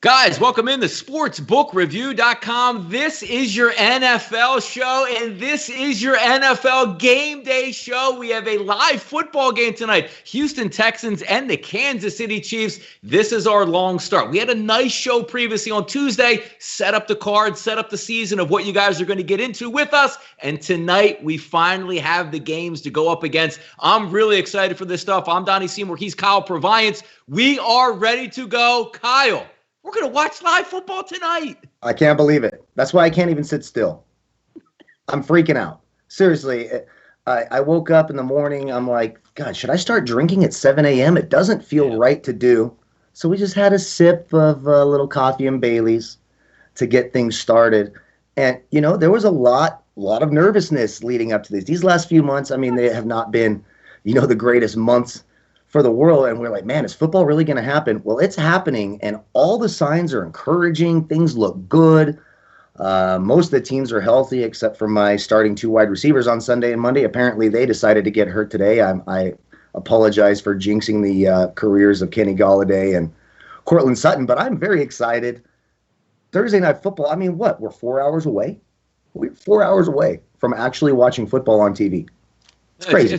Guys, welcome in to sportsbookreview.com. This is your NFL show, and this is your NFL game day show. We have a live football game tonight. Houston Texans and the Kansas City Chiefs. This is our long start. We had a nice show previously on Tuesday, set up the card, set up the season of what you guys are going to get into with us. And tonight, we finally have the games to go up against. I'm really excited for this stuff. I'm Donnie Seymour. He's Kyle Purviance. We are ready to go. Kyle, we're going to watch live football tonight. I can't believe it. That's why I can't even sit still. I'm freaking out. Seriously, I woke up in the morning. I'm like, God, should I start drinking at 7 a.m.? It doesn't feel right to do. So we just had a sip of a little coffee and Bailey's to get things started. And, you know, there was a lot of nervousness leading up to this. These last few months, I mean, they have not been, you know, the greatest months for the world, and we're like, man, is football really going to happen? Well, it's happening, and all the signs are encouraging. Things look good. Most of the teams are healthy, except for my starting two wide receivers on Sunday and Monday. Apparently, they decided to get hurt today. I apologize for jinxing the careers of Kenny Golladay and Courtland Sutton, but I'm very excited. Thursday Night Football, I mean, what? We're 4 hours away? We're 4 hours away from actually watching football on TV. It's crazy.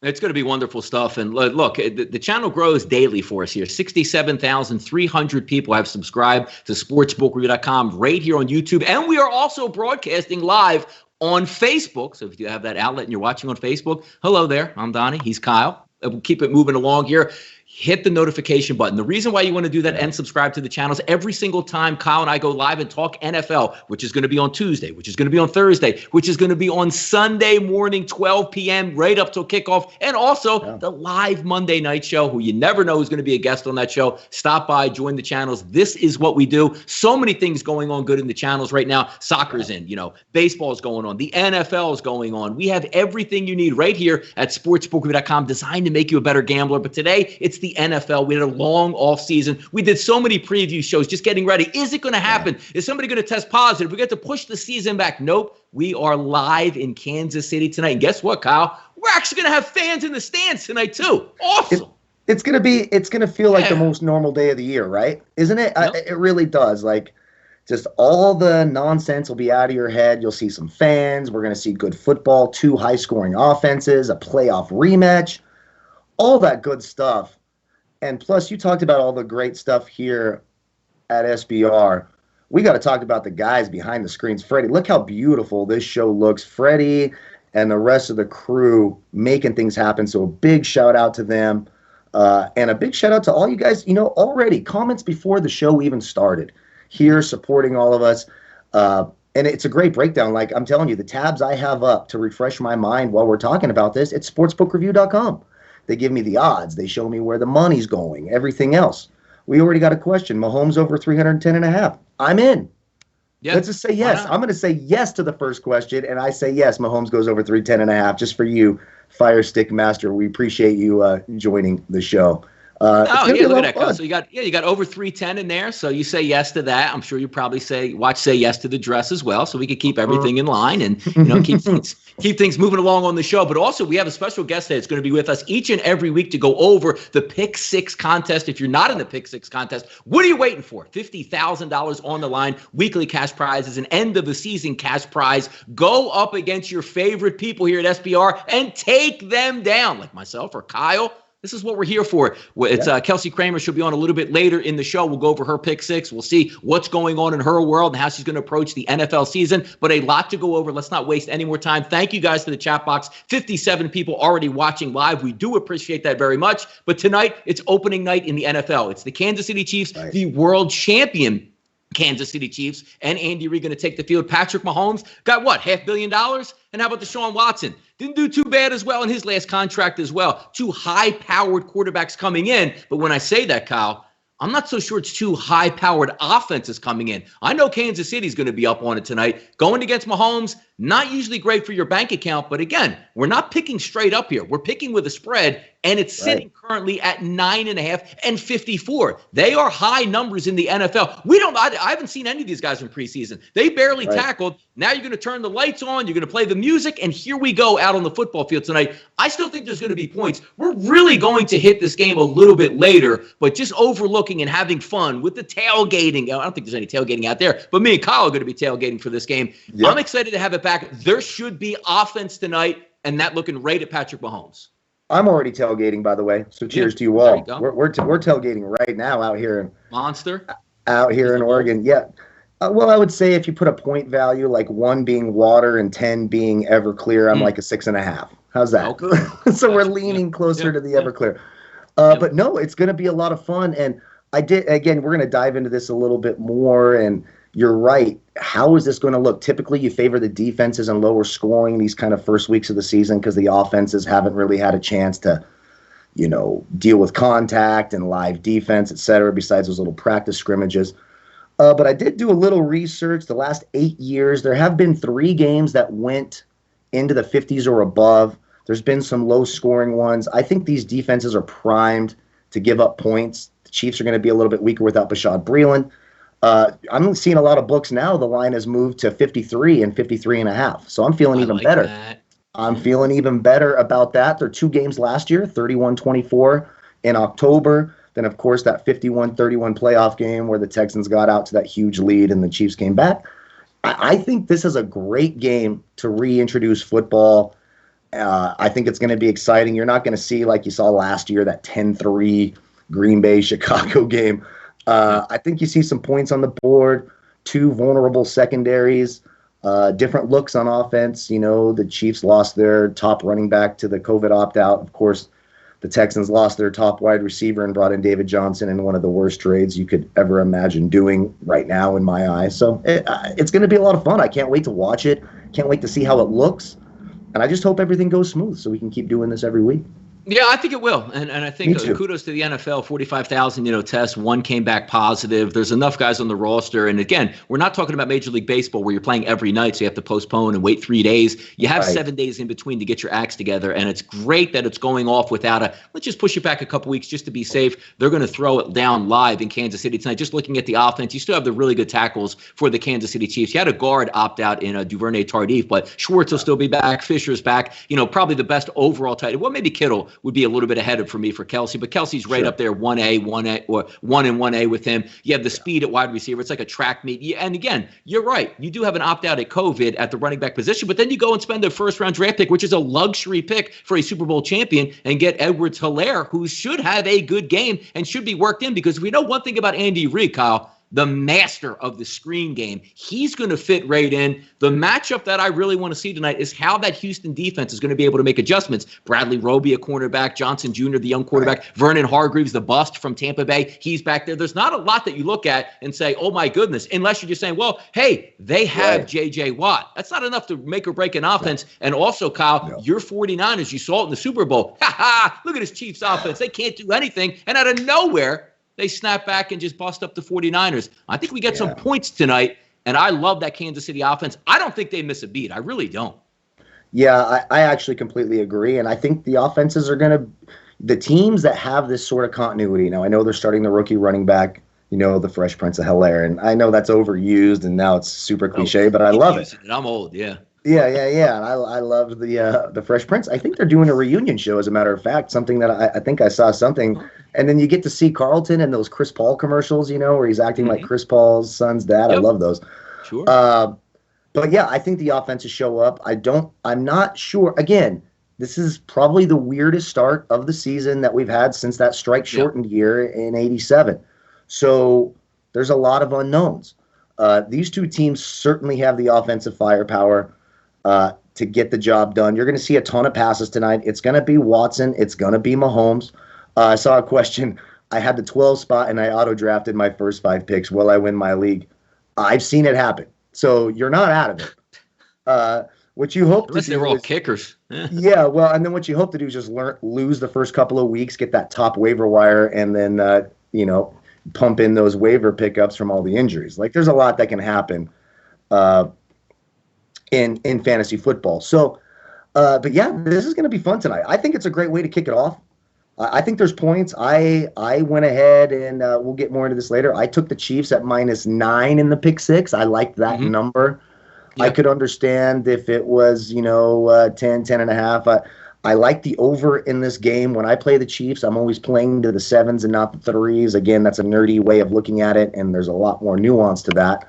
It's going to be wonderful stuff. And look, the channel grows daily for us here. 67,300 people have subscribed to sportsbookreview.com right here on YouTube. And we are also broadcasting live on Facebook. So if you have that outlet and you're watching on Facebook, hello there. I'm Donnie. He's Kyle. We'll keep it moving along here. Hit the notification button. The reason why you want to do that and subscribe to the channels every single time Kyle and I go live and talk NFL, which is going to be on Tuesday, which is going to be on Thursday, which is going to be on Sunday morning, 12 p.m., right up till kickoff, and also the live Monday night show, who you never know who's going to be a guest on that show. Stop by, join the channels. This is what we do. So many things going on good in the channels right now. Soccer's in, baseball's going on. The NFL is going on. We have everything you need right here at sportsbookreview.com, designed to make you a better gambler. But today, it's the NFL. We had a long off season. We did so many preview shows just getting ready. Is it going to happen? Is somebody going to test positive? We get to push the season back. Nope. We are live in Kansas City tonight. And guess what, Kyle? We're actually going to have fans in the stands tonight too. Awesome. It's going to feel like the most normal day of the year, right? Isn't it? Yep. It really does. Like, just all the nonsense will be out of your head. You'll see some fans. We're going to see good football, 2 high-scoring offenses, a playoff rematch, all that good stuff. And plus, you talked about all the great stuff here at SBR. We got to talk about the guys behind the screens. Freddie, look how beautiful this show looks. Freddie and the rest of the crew making things happen. So a big shout out to them. And a big shout out to all you guys, already comments before the show even started here supporting all of us. And it's a great breakdown. Like I'm telling you, the tabs I have up to refresh my mind while we're talking about this, it's sportsbookreview.com. They give me the odds. They show me where the money's going, everything else. We already got a question. Mahomes over 310.5. I'm in. Yeah. Let's just say yes. I'm going to say yes to the first question, and I say yes, Mahomes goes over 310.5 just for you, Fire Stick Master. We appreciate you joining the show. Look at that. So you got over 310 in there. So you say yes to that. I'm sure you probably say yes to the dress as well. So we could keep everything in line and keep things moving along on the show. But also we have a special guest that's going to be with us each and every week to go over the Pick Six contest. If you're not in the Pick Six contest, what are you waiting for? $50,000 on the line, weekly cash prizes, an end of the season cash prize. Go up against your favorite people here at SBR and take them down, like myself or Kyle. This is what we're here for. It's Kelsey Kramer. She'll be on a little bit later in the show. We'll go over her pick six. We'll see what's going on in her world and how she's going to approach the NFL season. But a lot to go over. Let's not waste any more time. Thank you guys for the chat box. 57 people already watching live. We do appreciate that very much. But tonight, it's opening night in the NFL. It's the Kansas City Chiefs, the world champion Kansas City Chiefs, and Andy Reid going to take the field. Patrick Mahomes got what, $500 million? And how about Deshaun Watson? Didn't do too bad as well in his last contract as well. 2 high-powered quarterbacks coming in. But when I say that, Kyle, I'm not so sure it's 2 high-powered offenses coming in. I know Kansas City's going to be up on it tonight. Going against Mahomes, Not usually great for your bank account, but again, we're not picking straight up here. We're picking with a spread, and it's sitting currently at 9.5 and 54. They are high numbers in the NFL. I haven't seen any of these guys in preseason. They barely tackled. Now you're going to turn the lights on. You're going to play the music, and here we go out on the football field tonight. I still think there's going to be points. We're really going to hit this game a little bit later, but just overlooking and having fun with the tailgating. I don't think there's any tailgating out there, but me and Kyle are going to be tailgating for this game. Yep. I'm excited to have it back. There should be offense tonight, and that looking right at Patrick Mahomes. I'm already tailgating, by the way. So cheers to you all. We're tailgating right now out here in Oregon. Yeah. Well, I would say if you put a point value, like 1 being water and 10 being Everclear, I'm like a 6.5. How's that? Okay. So we're leaning closer to the Everclear. But no, it's going to be a lot of fun. And we're going to dive into this a little bit more. And you're right. How is this going to look? Typically, you favor the defenses and lower scoring these kind of first weeks of the season because the offenses haven't really had a chance to, deal with contact and live defense, et cetera, besides those little practice scrimmages. But I did do a little research. The last 8 years, there have been 3 games that went into the 50s or above. There's been some low-scoring ones. I think these defenses are primed to give up points. The Chiefs are going to be a little bit weaker without Bashaud Breeland. I'm seeing a lot of books now. The line has moved to 53 and 53.5. So I'm feeling even better. I'm feeling even better about that. There are 2 games last year, 31-24 in October. Then, of course, that 51-31 playoff game where the Texans got out to that huge lead and the Chiefs came back. I think this is a great game to reintroduce football. I think it's going to be exciting. You're not going to see, like you saw last year, that 10-3 Green Bay-Chicago game. I think you see some points on the board, 2 vulnerable secondaries, different looks on offense. The Chiefs lost their top running back to the COVID opt-out. Of course, the Texans lost their top wide receiver and brought in David Johnson in one of the worst trades you could ever imagine doing right now in my eyes. So it's going to be a lot of fun. I can't wait to watch it. Can't wait to see how it looks. And I just hope everything goes smooth so we can keep doing this every week. Yeah, I think it will. And I think kudos to the NFL, 45,000, tests. 1 came back positive. There's enough guys on the roster. And again, we're not talking about Major League Baseball where you're playing every night, so you have to postpone and wait 3 days. You have 7 days in between to get your acts together. And it's great that it's going off without let's just push it back a couple weeks just to be safe. They're going to throw it down live in Kansas City tonight. Just looking at the offense, you still have the really good tackles for the Kansas City Chiefs. You had a guard opt out in Duvernay Tardif, but Schwartz will still be back. Fisher's back. Probably the best overall tight end. Well, maybe Kittle would be a little bit ahead for me for Kelsey, but Kelsey's right up there, 1A, or 1 and 1A with him. You have the speed at wide receiver. It's like a track meet. And again, you're right. You do have an opt-out at COVID at the running back position, but then you go and spend a first-round draft pick, which is a luxury pick for a Super Bowl champion, and get Edwards-Helaire, who should have a good game and should be worked in, because we know one thing about Andy Reid, Kyle, the master of the screen game. He's going to fit right in. The matchup that I really want to see tonight is how that Houston defense is going to be able to make adjustments. Bradley Roby, a cornerback, Johnson Jr., the young quarterback, Vernon Hargreaves, the bust from Tampa Bay. He's back there. There's not a lot that you look at and say, oh my goodness, unless you're just saying, well, hey, they have J.J. Watt. That's not enough to make or break an offense. And also, Kyle, your 49ers, you saw it in the Super Bowl. Look at his Chiefs offense. They can't do anything. And out of nowhere, they snap back and just bust up the 49ers. I think we get some points tonight, and I love that Kansas City offense. I don't think they miss a beat. I really don't. Yeah, I actually completely agree, and I think the offenses are going to – the teams that have this sort of continuity – now, I know they're starting the rookie running back, the Fresh Prince of Bel-Air, and I know that's overused, and now it's super cliche, but I love it. I'm old, yeah. Yeah. And I loved the Fresh Prince. I think they're doing a reunion show, as a matter of fact, something that I think I saw something. And then you get to see Carlton in those Chris Paul commercials, where he's acting like Chris Paul's son's dad. I love those. Sure. But yeah, I think the offenses show up. I'm not sure. Again, this is probably the weirdest start of the season that we've had since that strike-shortened year in '87. So there's a lot of unknowns. These 2 teams certainly have the offensive firepower to get the job done. You're going to see a ton of passes tonight. It's going to be Watson. It's going to be Mahomes. I saw a question. I had the 12 spot, and I auto-drafted my first 5 picks. Will I win my league? I've seen it happen. So you're not out of it. What you hope Unless to do they were all is, kickers. Yeah, well, and then what you hope to do is just lose the first couple of weeks, get that top waiver wire, and then, pump in those waiver pickups from all the injuries. Like, there's a lot that can happen. in fantasy football. So, but yeah, this is going to be fun tonight. I think it's a great way to kick it off. I think there's points. I went ahead and we'll get more into this later. I took the Chiefs at -9 in the pick six. I liked that number. Yep. I could understand if it was, 10 and a half. I like the over in this game. When I play the Chiefs, I'm always playing to the 7s and not the 3s. Again, that's a nerdy way of looking at it, and there's a lot more nuance to that.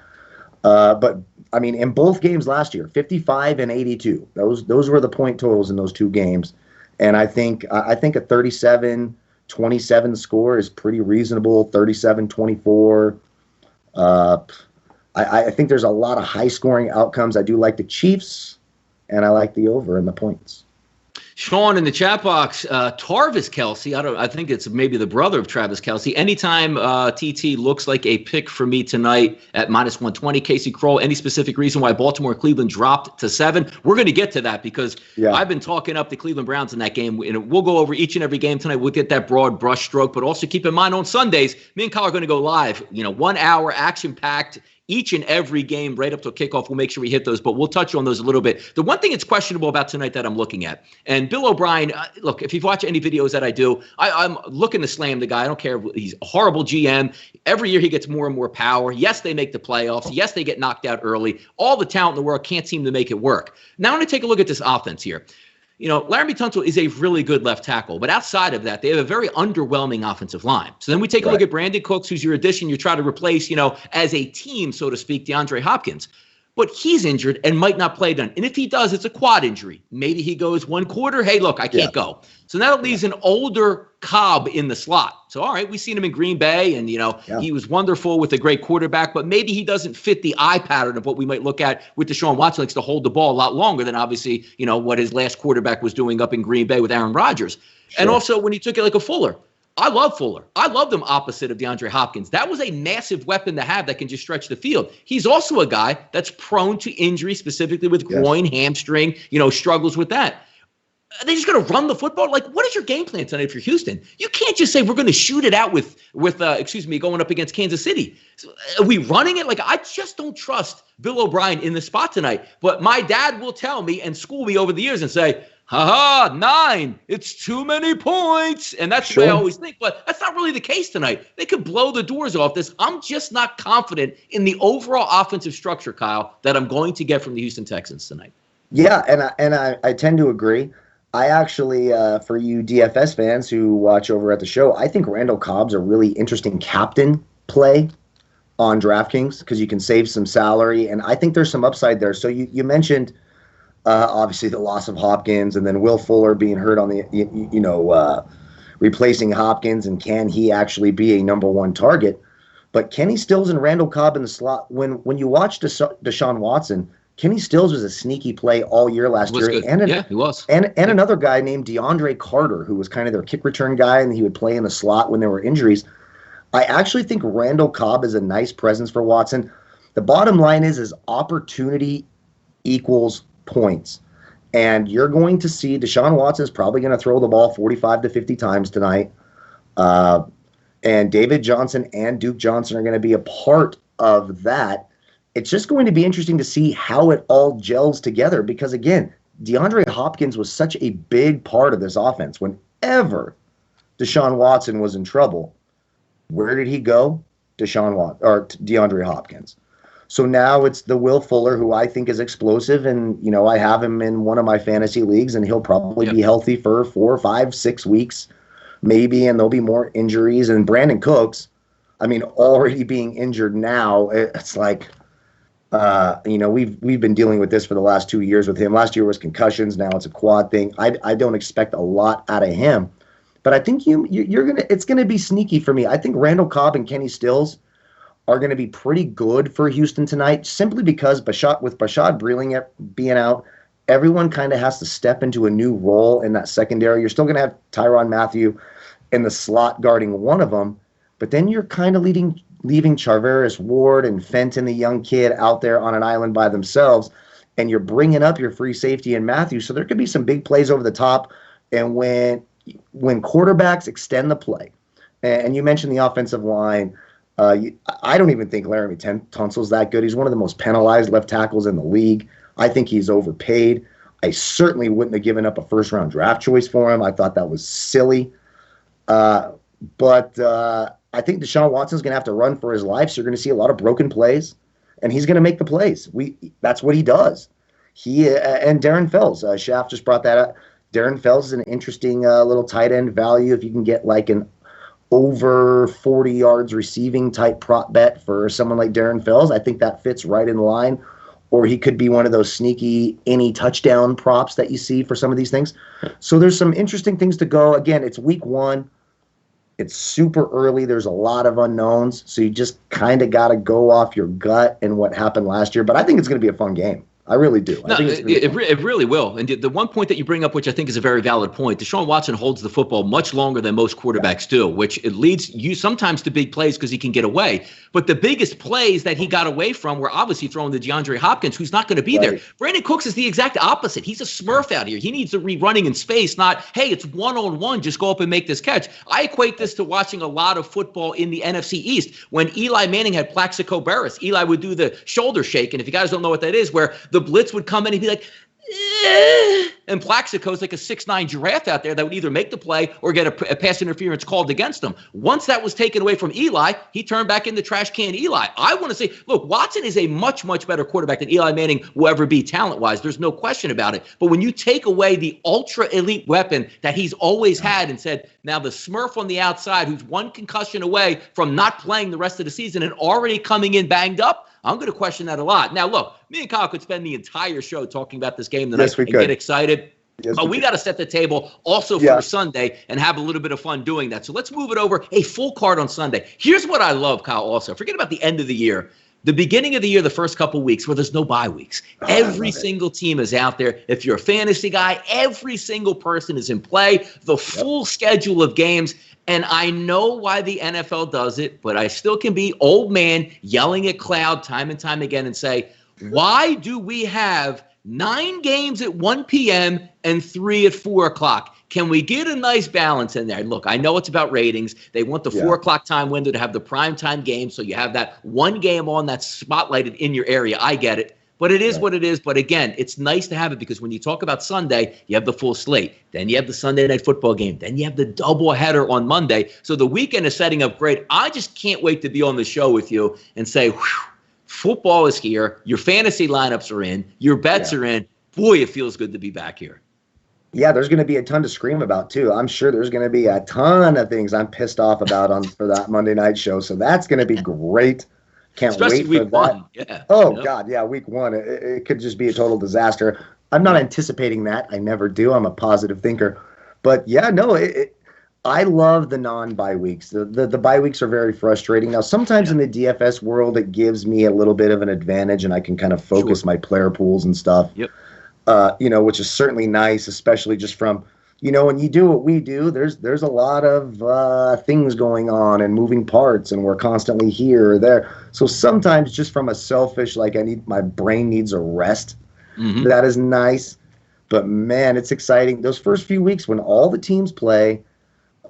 But, I mean, in both games last year, 55 and 82, those were the point totals in those two games. And I think a 37-27 score is pretty reasonable, 37-24. I think there's a lot of high-scoring outcomes. I do like the Chiefs, and I like the over and the points. Sean in the chat box, Tarvis Kelce. I think it's maybe the brother of Travis Kelce. Anytime TT looks like a pick for me tonight at -120. Casey Kroll, any specific reason why Baltimore and Cleveland dropped to 7? We're going to get to that because I've been talking up the Cleveland Browns in that game. And we'll go over each and every game tonight. We'll get that broad brush stroke. But also keep in mind on Sundays, me and Kyle are going to go live. 1 hour, action-packed. Each and every game right up to kickoff, we'll make sure we hit those, but we'll touch on those a little bit. The one thing that's questionable about tonight that I'm looking at, and Bill O'Brien, look, if you've watched any videos that I do, I'm looking to slam the guy. I don't care if he's a horrible GM. Every year he gets more and more power. Yes, they make the playoffs. Yes, they get knocked out early. All the talent in the world can't seem to make it work. Now I'm going to take a look at this offense here. Laramie Tunsil is a really good left tackle, but outside of that, they have a very underwhelming offensive line. So then we take a look at Brandon Cooks, who's your addition. You try to replace, as a team, so to speak, DeAndre Hopkins. But he's injured and might not play then. And if he does, it's a quad injury. Maybe he goes 1 quarter. Hey, look, I can't go. So now it leaves an older Cobb in the slot. So, all right, we've seen him in Green Bay, and, he was wonderful with a great quarterback, but maybe he doesn't fit the eye pattern of what we might look at with Deshaun Watson. Likes to hold the ball a lot longer than, obviously, what his last quarterback was doing up in Green Bay with Aaron Rodgers. Sure. And also when he took it like a Fuller. I love Fuller. I love them opposite of DeAndre Hopkins. That was a massive weapon to have that can just stretch the field. He's also a guy that's prone to injury, specifically with groin, hamstring, struggles with that. Are they just going to run the football? Like, what is your game plan tonight for Houston? You can't just say we're going to shoot it out with going up against Kansas City. So, are we running it? Like, I just don't trust Bill O'Brien in the spot tonight. But my dad will tell me and school me over the years and say, 9, it's too many points. And that's the way I always think. But that's not really the case tonight. They could blow the doors off this. I'm just not confident in the overall offensive structure, Kyle, that I'm going to get from the Houston Texans tonight. Yeah, and I tend to agree. I actually, for you DFS fans who watch over at the show, I think Randall Cobb's a really interesting captain play on DraftKings because you can save some salary, and I think there's some upside there. So you mentioned obviously the loss of Hopkins, and then Will Fuller being hurt on the replacing Hopkins, and can he actually be a number one target? But Kenny Stills and Randall Cobb in the slot. When you watch Deshaun Watson, Kenny Stills was a sneaky play all year last year. He was. And another guy named DeAndre Carter, who was kind of their kick return guy, and he would play in the slot when there were injuries. I actually think Randall Cobb is a nice presence for Watson. The bottom line is opportunity equals points. And you're going to see Deshaun Watson is probably going to throw the ball 45 to 50 times tonight. And David Johnson and Duke Johnson are going to be a part of that. It's just going to be interesting to see how it all gels together because, again, DeAndre Hopkins was such a big part of this offense. Whenever Deshaun Watson was in trouble, where did he go? DeAndre Hopkins. So now it's the Will Fuller, who I think is explosive, and I have him in one of my fantasy leagues, and he'll probably be healthy for 4, 5, 6 weeks, maybe, and there'll be more injuries. And Brandon Cooks, already being injured now, it's like. We've been dealing with this for the last 2 years with him. Last year was concussions. Now it's a quad thing. I don't expect a lot out of him, but I think it's gonna be sneaky for me. I think Randall Cobb and Kenny Stills are gonna be pretty good for Houston tonight, simply because with Bashaud Breeling being out, everyone kind of has to step into a new role in that secondary. You're still gonna have Tyrann Mathieu in the slot guarding one of them, but then you're kind of leaving Charvarius Ward and Fenton, the young kid, out there on an island by themselves, and you're bringing up your free safety in Matthew. So there could be some big plays over the top. And when quarterbacks extend the play, and you mentioned the offensive line, I don't even think Laramie Tunsil's that good. He's one of the most penalized left tackles in the league. I think he's overpaid. I certainly wouldn't have given up a first-round draft choice for him. I thought that was silly. But I think Deshaun Watson's going to have to run for his life, so you're going to see a lot of broken plays, and he's going to make the plays. That's what he does. He and Darren Fells, Schaff just brought that up. Darren Fells is an interesting little tight end value if you can get like an over 40 yards receiving type prop bet for someone like Darren Fells. I think that fits right in line. Or he could be one of those sneaky any touchdown props that you see for some of these things. So there's some interesting things to go. Again, it's week 1. It's super early. There's a lot of unknowns. So you just kind of got to go off your gut and what happened last year. But I think it's going to be a fun game. I really do. No, it really will. And the one point that you bring up, which I think is a very valid point, Deshaun Watson holds the football much longer than most quarterbacks do, which it leads you sometimes to big plays because he can get away. But the biggest plays that he got away from were obviously throwing to DeAndre Hopkins, who's not going to be there. Brandon Cooks is the exact opposite. He's a smurf out here. He needs to be running in space, not, hey, it's one-on-one, just go up and make this catch. I equate this to watching a lot of football in the NFC East. When Eli Manning had Plaxico Burress, Eli would do the shoulder shake, and if you guys don't know what that is, where the blitz would come in and he'd be like, and Plaxico's like a 6'9" giraffe out there that would either make the play or get a pass interference called against him. Once that was taken away from Eli, he turned back into trash can Eli. I want to say, look, Watson is a much, much better quarterback than Eli Manning will ever be talent-wise. There's no question about it. But when you take away the ultra-elite weapon that he's always had and said, now the Smurf on the outside who's one concussion away from not playing the rest of the season and already coming in banged up, I'm going to question that a lot. Now, look, me and Kyle could spend the entire show talking about this game tonight and get excited. But we got to set the table also for Sunday and have a little bit of fun doing that. So let's move it over. A full card on Sunday. Here's what I love, Kyle, also. Forget about the end of the year. The beginning of the year, the first couple weeks where there's no bye weeks. Every single team is out there. If you're a fantasy guy, every single person is in play. The full schedule of games. And I know why the NFL does it, but I still can be old man yelling at cloud time and time again and say, why do we have 9 games at 1 p.m. and 3 at 4 o'clock? Can we get a nice balance in there? Look, I know it's about ratings. They want the 4 o'clock time window to have the primetime game, so you have that one game on that's spotlighted in your area. I get it. But it is what it is. But again, it's nice to have it because when you talk about Sunday, you have the full slate. Then you have the Sunday night football game. Then you have the doubleheader on Monday. So the weekend is setting up great. I just can't wait to be on the show with you and say, whew, football is here. Your fantasy lineups are in. Your bets are in. Boy, it feels good to be back here. Yeah, there's going to be a ton to scream about, too. I'm sure there's going to be a ton of things I'm pissed off about for that Monday night show. So that's going to be great. Can't Especially wait for week that. 1. Yeah. Oh, God, yeah, week 1. It could just be a total disaster. I'm not anticipating that. I never do. I'm a positive thinker. But, yeah, no, I love the non-bye weeks. The bye weeks are very frustrating. Now, sometimes in the DFS world, it gives me a little bit of an advantage, and I can kind of focus my player pools and stuff, which is certainly nice, especially just from – when you do what we do, there's a lot of things going on and moving parts, and we're constantly here or there. So sometimes just from a selfish, like my brain needs a rest. Mm-hmm. That is nice. But, man, it's exciting. Those first few weeks when all the teams play,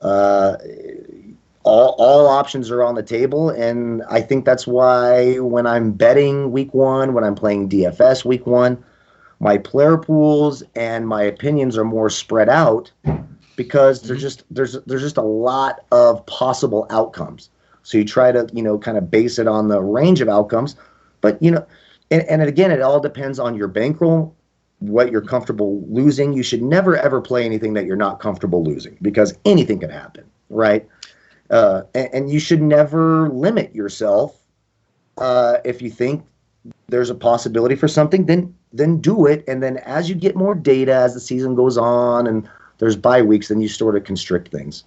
all options are on the table, and I think that's why when I'm betting week 1, when I'm playing DFS week 1, my player pools and my opinions are more spread out because there's just a lot of possible outcomes. So you try to, kind of base it on the range of outcomes. But, and again, it all depends on your bankroll, what you're comfortable losing. You should never, ever play anything that you're not comfortable losing because anything can happen, right? And you should never limit yourself if you think there's a possibility for something, then do it. And then as you get more data as the season goes on and there's bye weeks, then you sort of constrict things,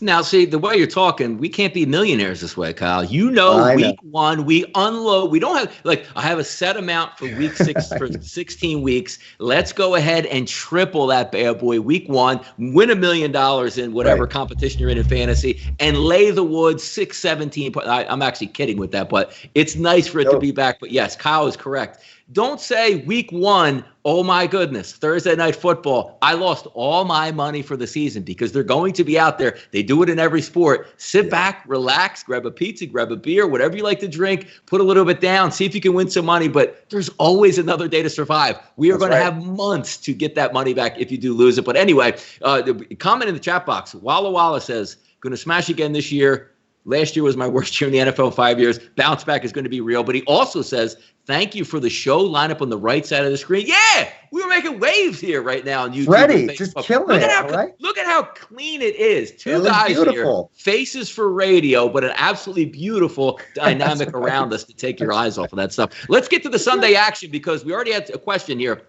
Now, see, the way you're talking, we can't be millionaires this way, Kyle. Week 1, we unload. We don't have, I have a set amount for week 6 for 16 weeks. Let's go ahead and triple that bad boy. Week 1, win $1 million in whatever competition you're in fantasy and lay the wood 6-17. I'm actually kidding with that, but it's nice for it to be back. But yes, Kyle is correct. Don't say week 1, oh my goodness, Thursday night football, I lost all my money for the season, because they're going to be out there. They do it in every sport. Sit back, relax, grab a pizza, grab a beer, whatever you like to drink, put a little bit down, see if you can win some money, but there's always another day to survive. We are going to have months to get that money back if you do lose it. But anyway, the comment in the chat box, Walla Walla says, going to smash again this year. Last year was my worst year in the NFL in 5 years. Bounce back is going to be real. But he also says, thank you for the show lineup on the right side of the screen. Yeah, we were making waves here right now on YouTube. Freddie, just killing it, right? Look at how clean it is. Two guys beautiful. Here, faces for radio, but an absolutely beautiful dynamic around us to take your eyes off of that stuff. Let's get to the Sunday action, because we already had a question here,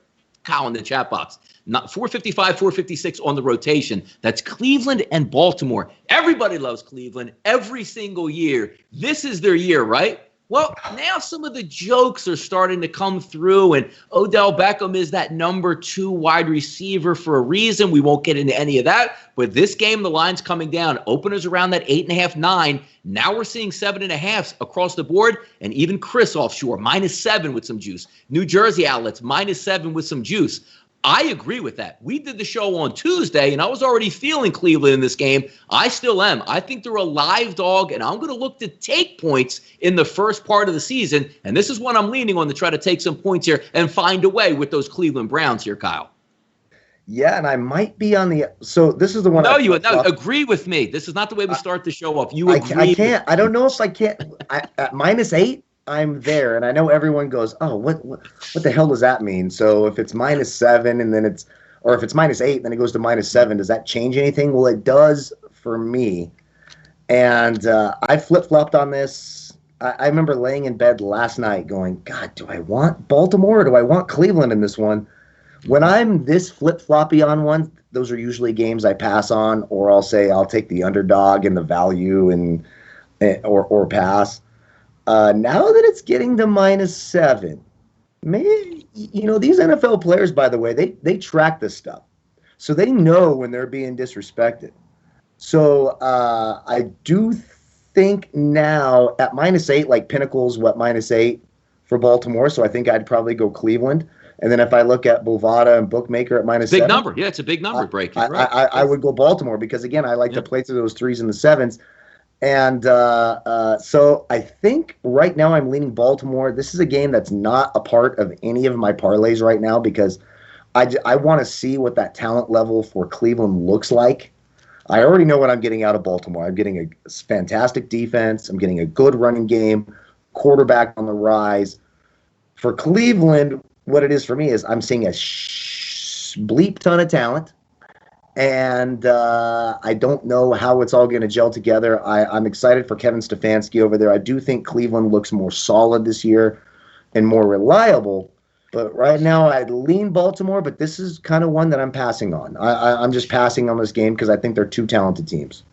Kyle, in the chat box. Not 455, 456 on the rotation. That's Cleveland and Baltimore. Everybody loves Cleveland every single year. This is their year, right? Well, now some of the jokes are starting to come through, and Odell Beckham is that number 2 wide receiver for a reason. We won't get into any of that, but this game, the line's coming down. Openers around that 8.5, 9. Now we're seeing 7.5 across the board, and even Chris offshore, -7 with some juice. New Jersey outlets, -7 with some juice. I agree with that. We did the show on Tuesday, and I was already feeling Cleveland in this game. I still am. I think they're a live dog, and I'm going to look to take points in the first part of the season. And this is what I'm leaning on to try to take some points here and find a way with those Cleveland Browns here, Kyle. Yeah, and I might be on the – so this is the one – No, agree with me. This is not the way we start the show off. You agree. I can't – I don't know if I can't – at -8, I'm there, and I know everyone goes, oh, what the hell does that mean? So if it's -7 and then it's, or if it's -8, then it goes to -7, does that change anything? Well, it does for me. And I flip-flopped on this. I remember laying in bed last night going, God, do I want Baltimore or do I want Cleveland in this one? When I'm this flip-floppy on one, those are usually games I pass on, or I'll say I'll take the underdog and the value and or pass. Now that it's getting to -7, maybe, these NFL players, by the way, they track this stuff. So they know when they're being disrespected. So I do think now at -8, like Pinnacle's -8 for Baltimore. So I think I'd probably go Cleveland. And then if I look at Bovada and Bookmaker at -7. Big number. Yeah, it's a big number breaking. Right. I would go Baltimore because, again, I like to play through those 3s and the 7s. And so I think right now I'm leaning Baltimore. This is a game that's not a part of any of my parlays right now because I want to see what that talent level for Cleveland looks like. I already know what I'm getting out of Baltimore. I'm getting a fantastic defense. I'm getting a good running game, quarterback on the rise. For Cleveland, what it is for me is I'm seeing a bleep ton of talent. And I don't know how it's all going to gel together. I'm excited for Kevin Stefanski over there. I do think Cleveland looks more solid this year and more reliable. But right now, I'd lean Baltimore, but this is kind of one that I'm passing on. I'm just passing on this game because I think they're 2 talented teams.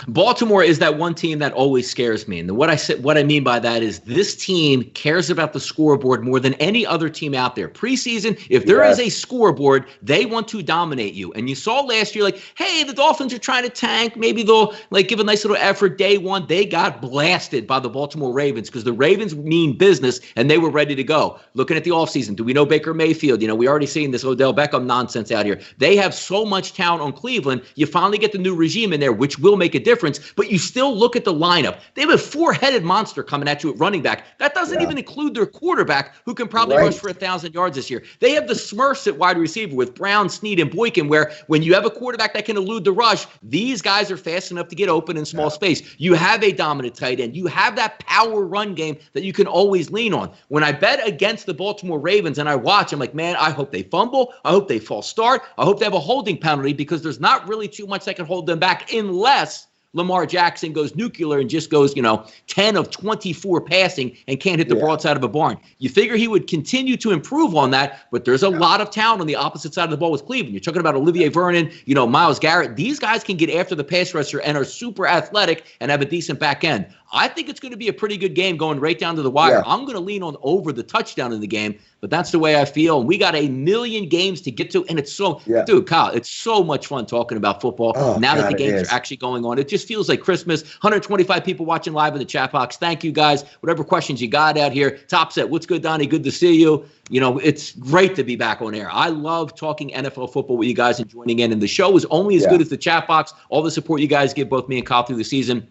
Baltimore is that one team that always scares me. And what I mean by that is this team cares about the scoreboard more than any other team out there. Preseason, if there is a scoreboard, they want to dominate you. And you saw last year, like, hey, the Dolphins are trying to tank. Maybe they'll give a nice little effort day one. They got blasted by the Baltimore Ravens because the Ravens mean business and they were ready to go. Looking at the offseason, do we know Baker Mayfield? We already seen this Odell Beckham nonsense out here. They have so much talent on Cleveland. You finally get the new regime in there, which will make a difference, but you still look at the lineup. They have a 4-headed monster coming at you at running back. That doesn't even include their quarterback, who can probably rush for 1,000 yards this year. They have the Smurfs at wide receiver with Brown, Snead, and Boykin, where when you have a quarterback that can elude the rush, these guys are fast enough to get open in small space. You have a dominant tight end. You have that power run game that you can always lean on. When I bet against the Baltimore Ravens and I watch, I'm like, man, I hope they fumble. I hope they false start. I hope they have a holding penalty because there's not really too much that can hold them back unless Lamar Jackson goes nuclear and just goes, 10 of 24 passing and can't hit the broadside of a barn. You figure he would continue to improve on that, but there's a lot of talent on the opposite side of the ball with Cleveland. You're talking about Olivier Vernon, Myles Garrett. These guys can get after the pass rusher and are super athletic and have a decent back end. I think it's going to be a pretty good game going right down to the wire. Yeah. I'm going to lean on over the touchdown in the game, but that's the way I feel. And we got 1,000,000 games to get to, and it's dude, Kyle, it's so much fun talking about football. Now that the games are actually going on, it just feels like Christmas. 125 people watching live in the chat box. Thank you, guys. Whatever questions you got out here. Top set. What's good, Donnie? Good to see you. It's great to be back on air. I love talking NFL football with you guys and joining in. And the show is only as good as the chat box. All the support you guys give both me and Kyle through the season.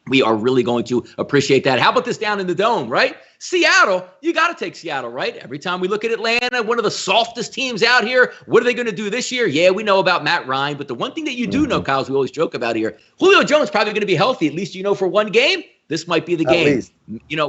We are really going to appreciate that. How about this down in the dome, right? Seattle, you got to take Seattle, right? Every time we look at Atlanta, one of the softest teams out here. What are they going to do this year? Yeah, we know about Matt Ryan, but the one thing that you do know, Kyle, is we always joke about here, Julio Jones probably going to be healthy, at least for one game. This might be the game.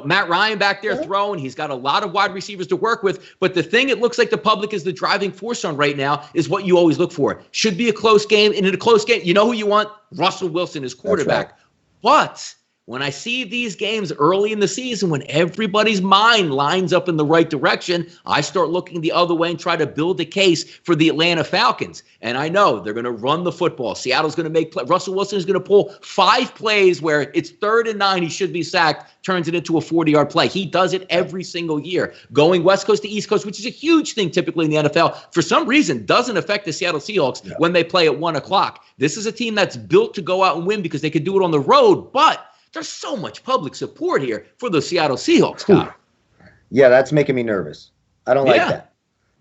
Matt Ryan back there throwing. He's got a lot of wide receivers to work with. But the thing it looks like the public is the driving force on right now is what you always look for. Should be a close game. And in a close game, you know who you want? Russell Wilson as quarterback. Right. But when I see these games early in the season, when everybody's mind lines up in the right direction, I start looking the other way and try to build a case for the Atlanta Falcons. And I know they're going to run the football. Seattle's going to make play. Russell Wilson is going to pull 5 plays where it's 3rd and 9. He should be sacked, turns it into a 40-yard play. He does it every single year. Going West Coast to East Coast, which is a huge thing typically in the NFL, for some reason doesn't affect the Seattle Seahawks when they play at 1 o'clock. This is a team that's built to go out and win because they could do it on the road, but there's so much public support here for the Seattle Seahawks, Kyle. Yeah, that's making me nervous. I don't like that.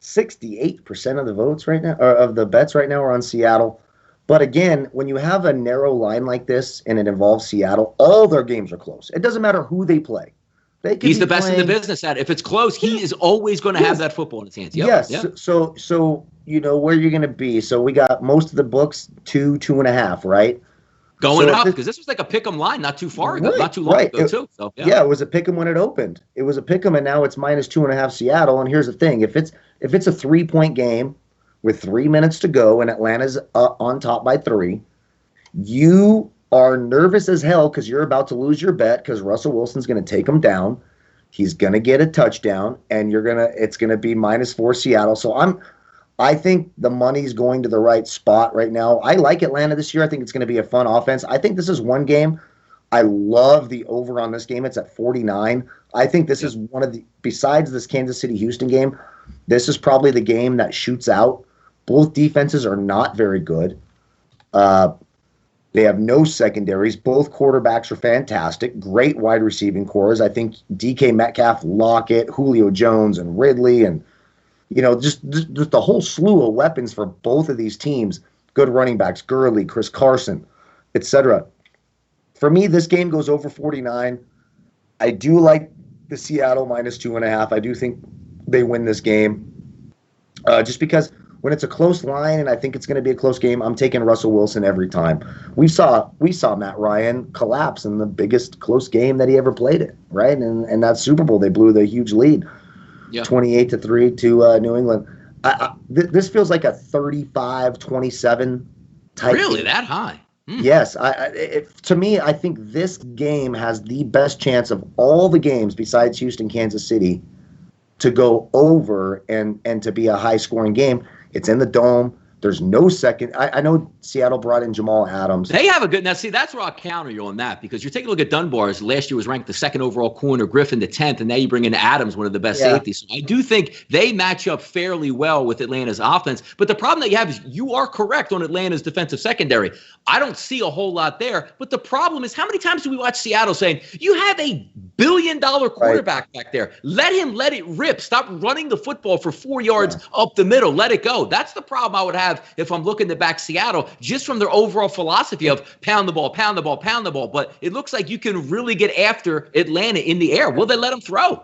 68% of the votes right now, or of the bets right now, are on Seattle. But again, when you have a narrow line like this and it involves Seattle, all their games are close. It doesn't matter who they play. He's the best in the business at it. If it's close, he is always going to have that football in his hands. Yes. So where you're going to be. So we got most of the books 2.5, right? Going up, because this was like a pick'em line not too far ago, not too long ago, too. So, it was a pick'em when it opened. It was a pick'em, and now it's -2.5 Seattle. And here's the thing: if it's a 3-point game with 3 minutes to go and Atlanta's on top by 3, you are nervous as hell because you're about to lose your bet because Russell Wilson's going to take him down. He's going to get a touchdown, and it's going to be -4 Seattle. So I think the money's going to the right spot right now. I like Atlanta this year. I think it's going to be a fun offense. I think this is one game. I love the over on this game. It's at 49. I think this is one of the, besides this Kansas City-Houston game, this is probably the game that shoots out. Both defenses are not very good. They have no secondaries. Both quarterbacks are fantastic. Great wide receiving cores. I think DK Metcalf, Lockett, Julio Jones, and Ridley, and just the whole slew of weapons for both of these teams. Good running backs, Gurley, Chris Carson, etc. For me, this game goes over 49. I do like the Seattle -2.5. I do think they win this game. Just because when it's a close line and I think it's going to be a close game, I'm taking Russell Wilson every time. We saw Matt Ryan collapse in the biggest close game that he ever played in, right? And that Super Bowl, they blew the huge lead. 28-3 to New England. This feels like a 35-27 type. Really, game. that high? Yes. To me, I think this game has the best chance of all the games besides Houston, Kansas City to go over and to be a high-scoring game. It's in the Dome. There's no second. I know Seattle brought in Jamal Adams. They have a good – now, see, that's where I'll counter you on that because you're taking a look at Dunbar's. Last year was ranked the 2nd overall corner, Griffin the 10th, and now you bring in Adams, one of the best safeties. So I do think they match up fairly well with Atlanta's offense. But the problem that you have is you are correct on Atlanta's defensive secondary. I don't see a whole lot there. But the problem is how many times do we watch Seattle saying, you have a billion-dollar quarterback back there. Let it rip. Stop running the football for 4 yards up the middle. Let it go. That's the problem I would have if I'm looking to back Seattle, just from their overall philosophy of pound the ball, pound the ball, pound the ball. But it looks like you can really get after Atlanta in the air. Will they let them throw,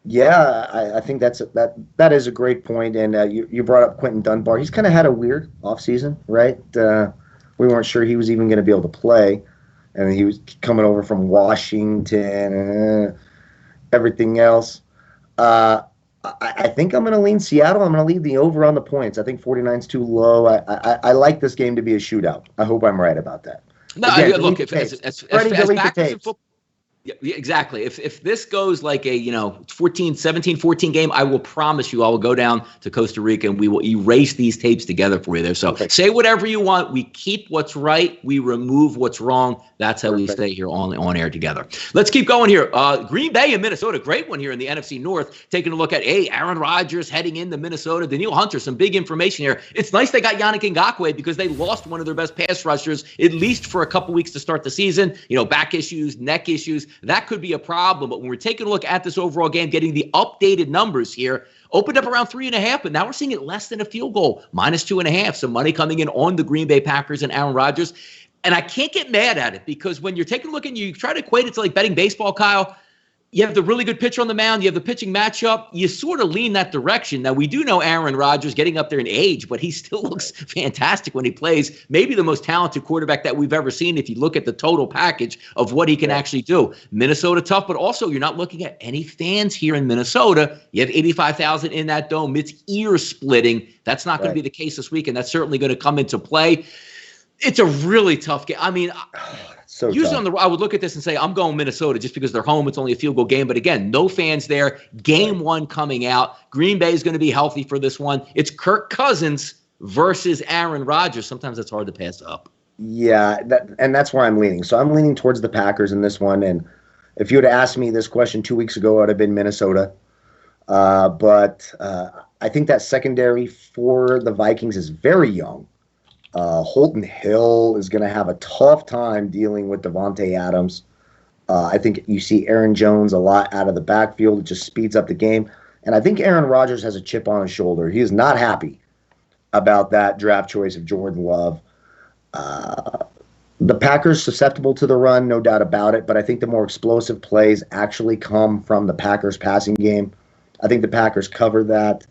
Yeah, I think that is a great point. And you brought up Quentin Dunbar. He's kind of had a weird offseason, right? We weren't sure he was even going to be able to play. And he was coming over from Washington, everything else. I think I'm going to lean Seattle. I'm going to leave the over on the points. I think 49's too low. I like this game to be a shootout. I hope I'm right about that. No, Again, look, as backers in football, Yeah, exactly. If this goes like a 17-14 game, I will promise you I will go down to Costa Rica and we will erase these tapes together for you there. So say whatever you want. We keep what's right. We remove what's wrong. That's how we stay here on air together. Let's keep going here. Green Bay and Minnesota, great one here in the NFC North. Taking a look at Aaron Rodgers heading into Minnesota. Danielle Hunter, some big information here. It's nice they got Yannick Ngakoue because they lost one of their best pass rushers at least for a couple weeks to start the season. Back issues, neck issues. That could be a problem. But when we're taking a look at this overall game, getting the updated numbers here, opened up around 3.5, but now we're seeing it less than a field goal, -2.5. Some money coming in on the Green Bay Packers and Aaron Rodgers. And I can't get mad at it because when you're taking a look and you try to equate it to like betting baseball, Kyle, you have the really good pitcher on the mound. You have the pitching matchup. You sort of lean that direction. Now, we do know Aaron Rodgers getting up there in age, but he still looks fantastic when he plays. Maybe the most talented quarterback that we've ever seen if you look at the total package of what he can actually do. Minnesota tough, but also you're not looking at any fans here in Minnesota. You have 85,000 in that dome. It's ear-splitting. That's not going to be the case this week, and that's certainly going to come into play. It's a really tough game. I mean, usually I would look at this and say, I'm going Minnesota just because they're home. It's only a field goal game. But again, no fans there. Game one coming out. Green Bay is going to be healthy for this one. It's Kirk Cousins versus Aaron Rodgers. Sometimes that's hard to pass up. Yeah, that's where I'm leaning. So I'm leaning towards the Packers in this one. And if you had asked me this question 2 weeks ago, it would have been Minnesota. But I think that secondary for the Vikings is very young. Holton Hill is going to have a tough time dealing with Devontae Adams. I think you see Aaron Jones a lot out of the backfield. It just speeds up the game. And I think Aaron Rodgers has a chip on his shoulder. He is not happy about that draft choice of Jordan Love. The Packers susceptible to the run, no doubt about it, but I think the more explosive plays actually come from the Packers passing game. I think the Packers cover that.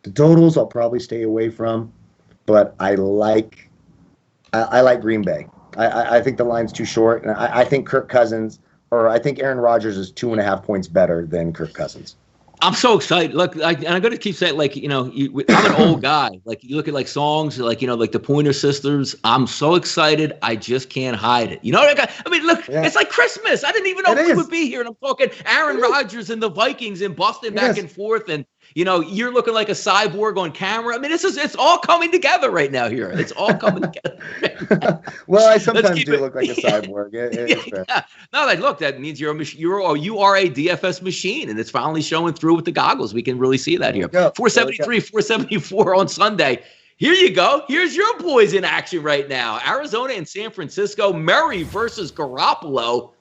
The totals I'll probably stay away from. But I like Green Bay. I think the line's too short, and I think I think Aaron Rodgers is 2.5 points better than Kirk Cousins. I'm so excited. Look, and I'm going to keep saying, I'm an old guy. Like, you look at songs, like the Pointer Sisters. I'm so excited. I just can't hide it. It's like Christmas. I didn't even know we would be here. And I'm talking Aaron Rodgers and the Vikings and Boston back and forth. And, you're looking like a cyborg on camera. I mean, it's all coming together right now here. It's all coming together. Well, I sometimes do look like a cyborg. Yeah. No, look, that means you are a DFS machine, and it's finally showing through with the goggles. We can really see that here. 473, 474 on Sunday. Here you go. Here's your boys in action right now. Arizona and San Francisco. Murray versus Garoppolo.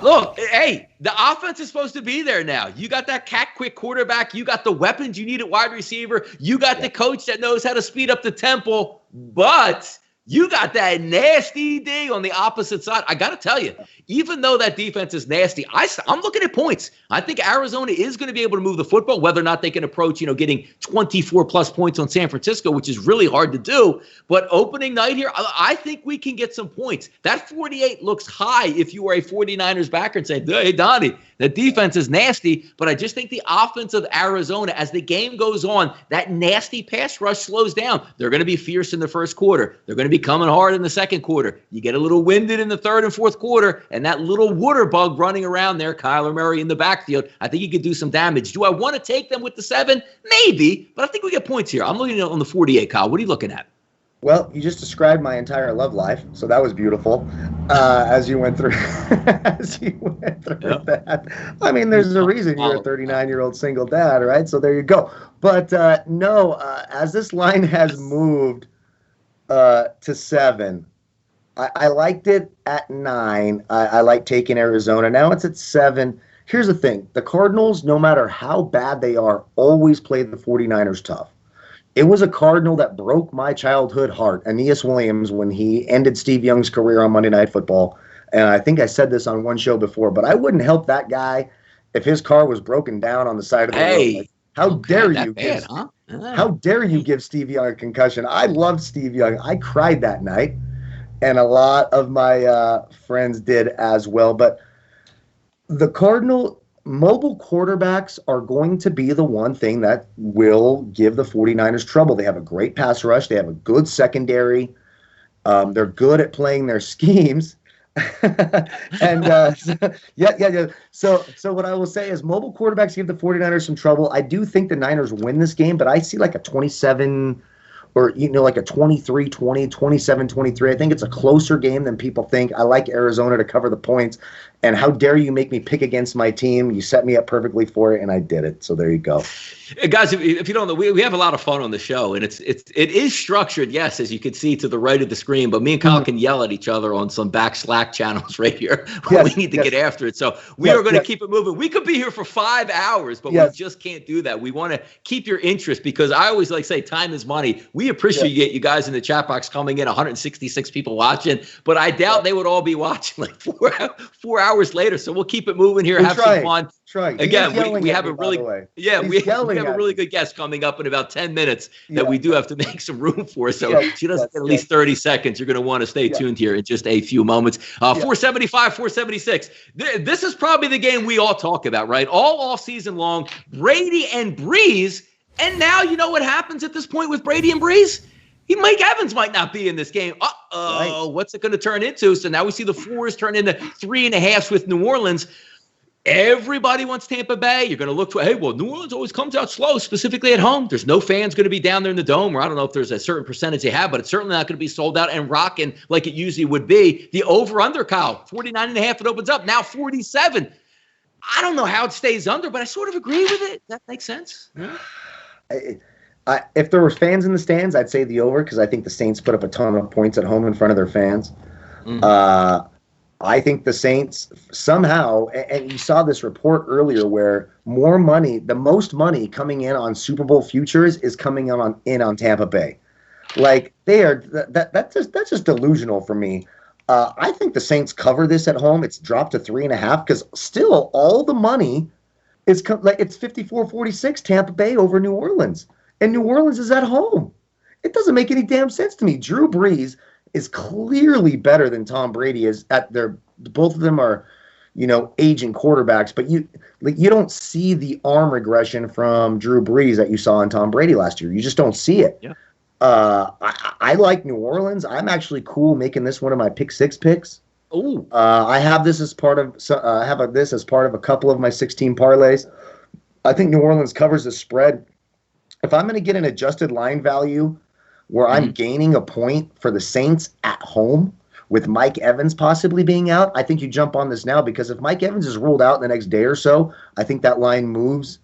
Look, hey, the offense is supposed to be there now. You got that quick quarterback. You got the weapons you need at wide receiver. You got the coach that knows how to speed up the tempo. But you got that nasty D on the opposite side. I got to tell you, even though that defense is nasty, I'm looking at points. I think Arizona is going to be able to move the football, whether or not they can approach, getting 24-plus points on San Francisco, which is really hard to do. But opening night here, I think we can get some points. That 48 looks high if you are a 49ers backer and say, hey, Donnie, the defense is nasty. But I just think the offense of Arizona, as the game goes on, that nasty pass rush slows down. They're going to be fierce in the first quarter. They're going to be coming hard in the second quarter. You get a little winded in the third and fourth quarter, and that little water bug running around there, Kyler Murray in the backfield, I think he could do some damage. Do I want to take them with the 7? Maybe, but I think we get points here. I'm looking on the 48, Kyle. What are you looking at? Well, you just described my entire love life, so that was beautiful. As you went through, that. I mean, there's a reason you're a 39-year-old single dad, right? So there you go. But as this line has moved to 7, I liked it at 9. I like taking Arizona. Now it's at 7. Here's the thing. The Cardinals, no matter how bad they are, always play the 49ers tough. It was a Cardinal that broke my childhood heart, Aeneas Williams, when he ended Steve Young's career on Monday Night Football. And I think I said this on one show before, but I wouldn't help that guy if his car was broken down on the side of the road. Like, how dare you give Steve Young a concussion? I loved Steve Young. I cried that night, and a lot of my friends did as well. But the Cardinal mobile quarterbacks are going to be the one thing that will give the 49ers trouble. They have a great pass rush. They have a good secondary. They're good at playing their schemes. And yeah. So what I will say is mobile quarterbacks give the 49ers some trouble. I do think the Niners win this game, but I see like a 27 or like a 23-20, 27-23. I think it's a closer game than people think. I like Arizona to cover the points. And how dare you make me pick against my team? You set me up perfectly for it, and I did it. So there you go. Guys, if you don't know, we have a lot of fun on the show, and it is structured, yes, as you can see to the right of the screen, but me and Kyle can yell at each other on some back Slack channels right here. We need to get after it. So we are going to keep it moving. We could be here for 5 hours, but we just can't do that. We want to keep your interest because I always say time is money. We appreciate you guys in the chat box coming in, 166 people watching, but I doubt they would all be watching like 4 hours later. So we'll keep it moving here, have some fun. Again, we have a really good guest coming up in about 10 minutes that we do have to make some room for. So she doesn't get at least 30 seconds. You're going to want to stay tuned here in just a few moments. 475, 476. This is probably the game we all talk about, right? All off season long, Brady and Breeze. And now you know what happens at this point with Brady and Breeze? Mike Evans might not be in this game. What's it going to turn into? So now we see the 4s turn into 3.5s with New Orleans. Everybody wants Tampa Bay. You're going to look for, New Orleans always comes out slow, specifically at home. There's no fans going to be down there in the Dome, or I don't know if there's a certain percentage they have, but it's certainly not going to be sold out and rocking like it usually would be. The over-under, Kyle, 49.5, it opens up. Now 47. I don't know how it stays under, but I sort of agree with it. That makes sense. Yeah. If there were fans in the stands, I'd say the over because I think the Saints put up a ton of points at home in front of their fans. Mm-hmm. I think the Saints somehow, and you saw this report earlier where the most money coming in on Super Bowl futures is coming in on Tampa Bay. Like that's just delusional for me. I think the Saints cover this at home. It's dropped to 3.5 because still all the money is it's 54-46 Tampa Bay over New Orleans. And New Orleans is at home. It doesn't make any damn sense to me. Drew Brees is clearly better than Tom Brady is both of them are, aging quarterbacks, but you don't see the arm regression from Drew Brees that you saw in Tom Brady last year. You just don't see it. Yeah. I like New Orleans. I'm actually cool making this one of my pick 6 picks. Ooh. I have this as part of a couple of my 16 parlays. I think New Orleans covers the spread. If I'm going to get an adjusted line value where I'm gaining a point for the Saints at home with Mike Evans possibly being out, I think you jump on this now because if Mike Evans is ruled out in the next day or so, I think that line moves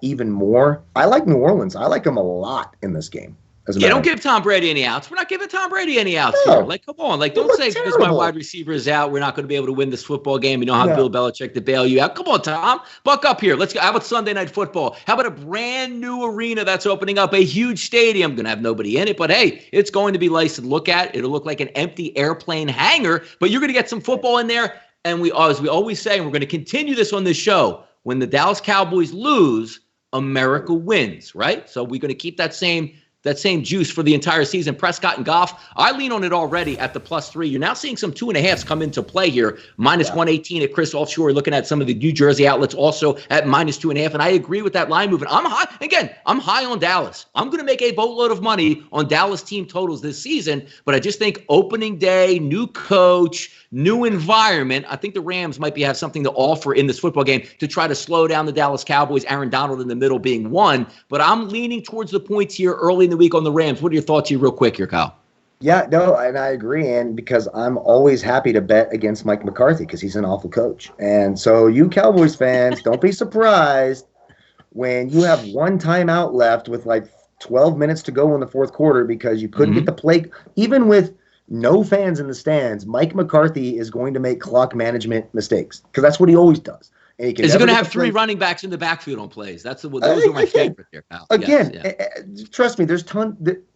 even more. I like New Orleans. I like them a lot in this game. Don't give Tom Brady any outs. We're not giving Tom Brady any outs here. Come on. Don't say because my wide receiver is out, we're not going to be able to win this football game. You don't have Bill Belichick to bail you out. Come on, Tom. Buck up here. Let's go. How about Sunday Night Football? How about a brand new arena that's opening up, a huge stadium? Going to have nobody in it, but hey, it's going to be nice to look at. It'll look like an empty airplane hangar, but you're going to get some football in there. And as we always say, and we're going to continue this on this show, when the Dallas Cowboys lose, America wins, right? So we're going to keep that same juice for the entire season. Prescott and Goff, I lean on it already at the +3. You're now seeing some 2.5s come into play here. -118 at Chris Offshore. Looking at some of the New Jersey outlets also at -2.5. And I agree with that line movement. I'm high on Dallas. I'm going to make a boatload of money on Dallas team totals this season. But I just think opening day, new coach, new environment. I think the Rams might have something to offer in this football game to try to slow down the Dallas Cowboys. Aaron Donald in the middle being one. But I'm leaning towards the points here early in the week on the Rams. What are your thoughts here real quick here, Kyle? Yeah, no, and I agree. And because I'm always happy to bet against Mike McCarthy because he's an awful coach. And so you Cowboys fans, don't be surprised when you have one timeout left with 12 minutes to go in the fourth quarter because you couldn't get the play. Even with no fans in the stands, Mike McCarthy is going to make clock management mistakes because that's what he always does. And is he going to have 3 running backs in the backfield on plays? Those are my favorite there, Kyle. Again, trust me, there's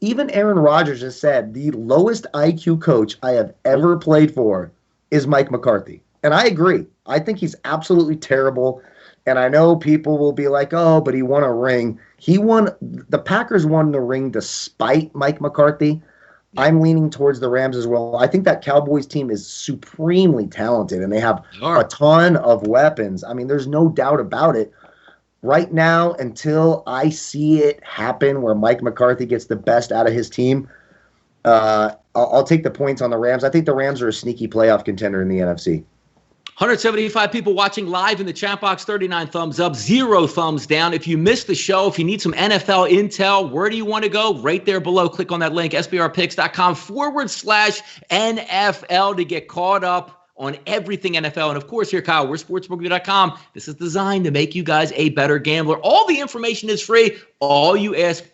even Aaron Rodgers has said the lowest IQ coach I have ever played for is Mike McCarthy. And I agree. I think he's absolutely terrible. And I know people will be like, oh, but he won a ring. The Packers won the ring despite Mike McCarthy. I'm leaning towards the Rams as well. I think that Cowboys team is supremely talented, and they have a ton of weapons. I mean, there's no doubt about it. Right now, until I see it happen where Mike McCarthy gets the best out of his team, I'll take the points on the Rams. I think the Rams are a sneaky playoff contender in the NFC. 175 people watching live in the chat box, 39 thumbs up, 0 thumbs down. If you missed the show, if you need some NFL intel, where do you want to go? Right there below, click on that link, sbrpicks.com/NFL to get caught up on everything NFL. And of course, here, Kyle, we're sportsbookreview.com. This is designed to make you guys a better gambler. All the information is free. All we ask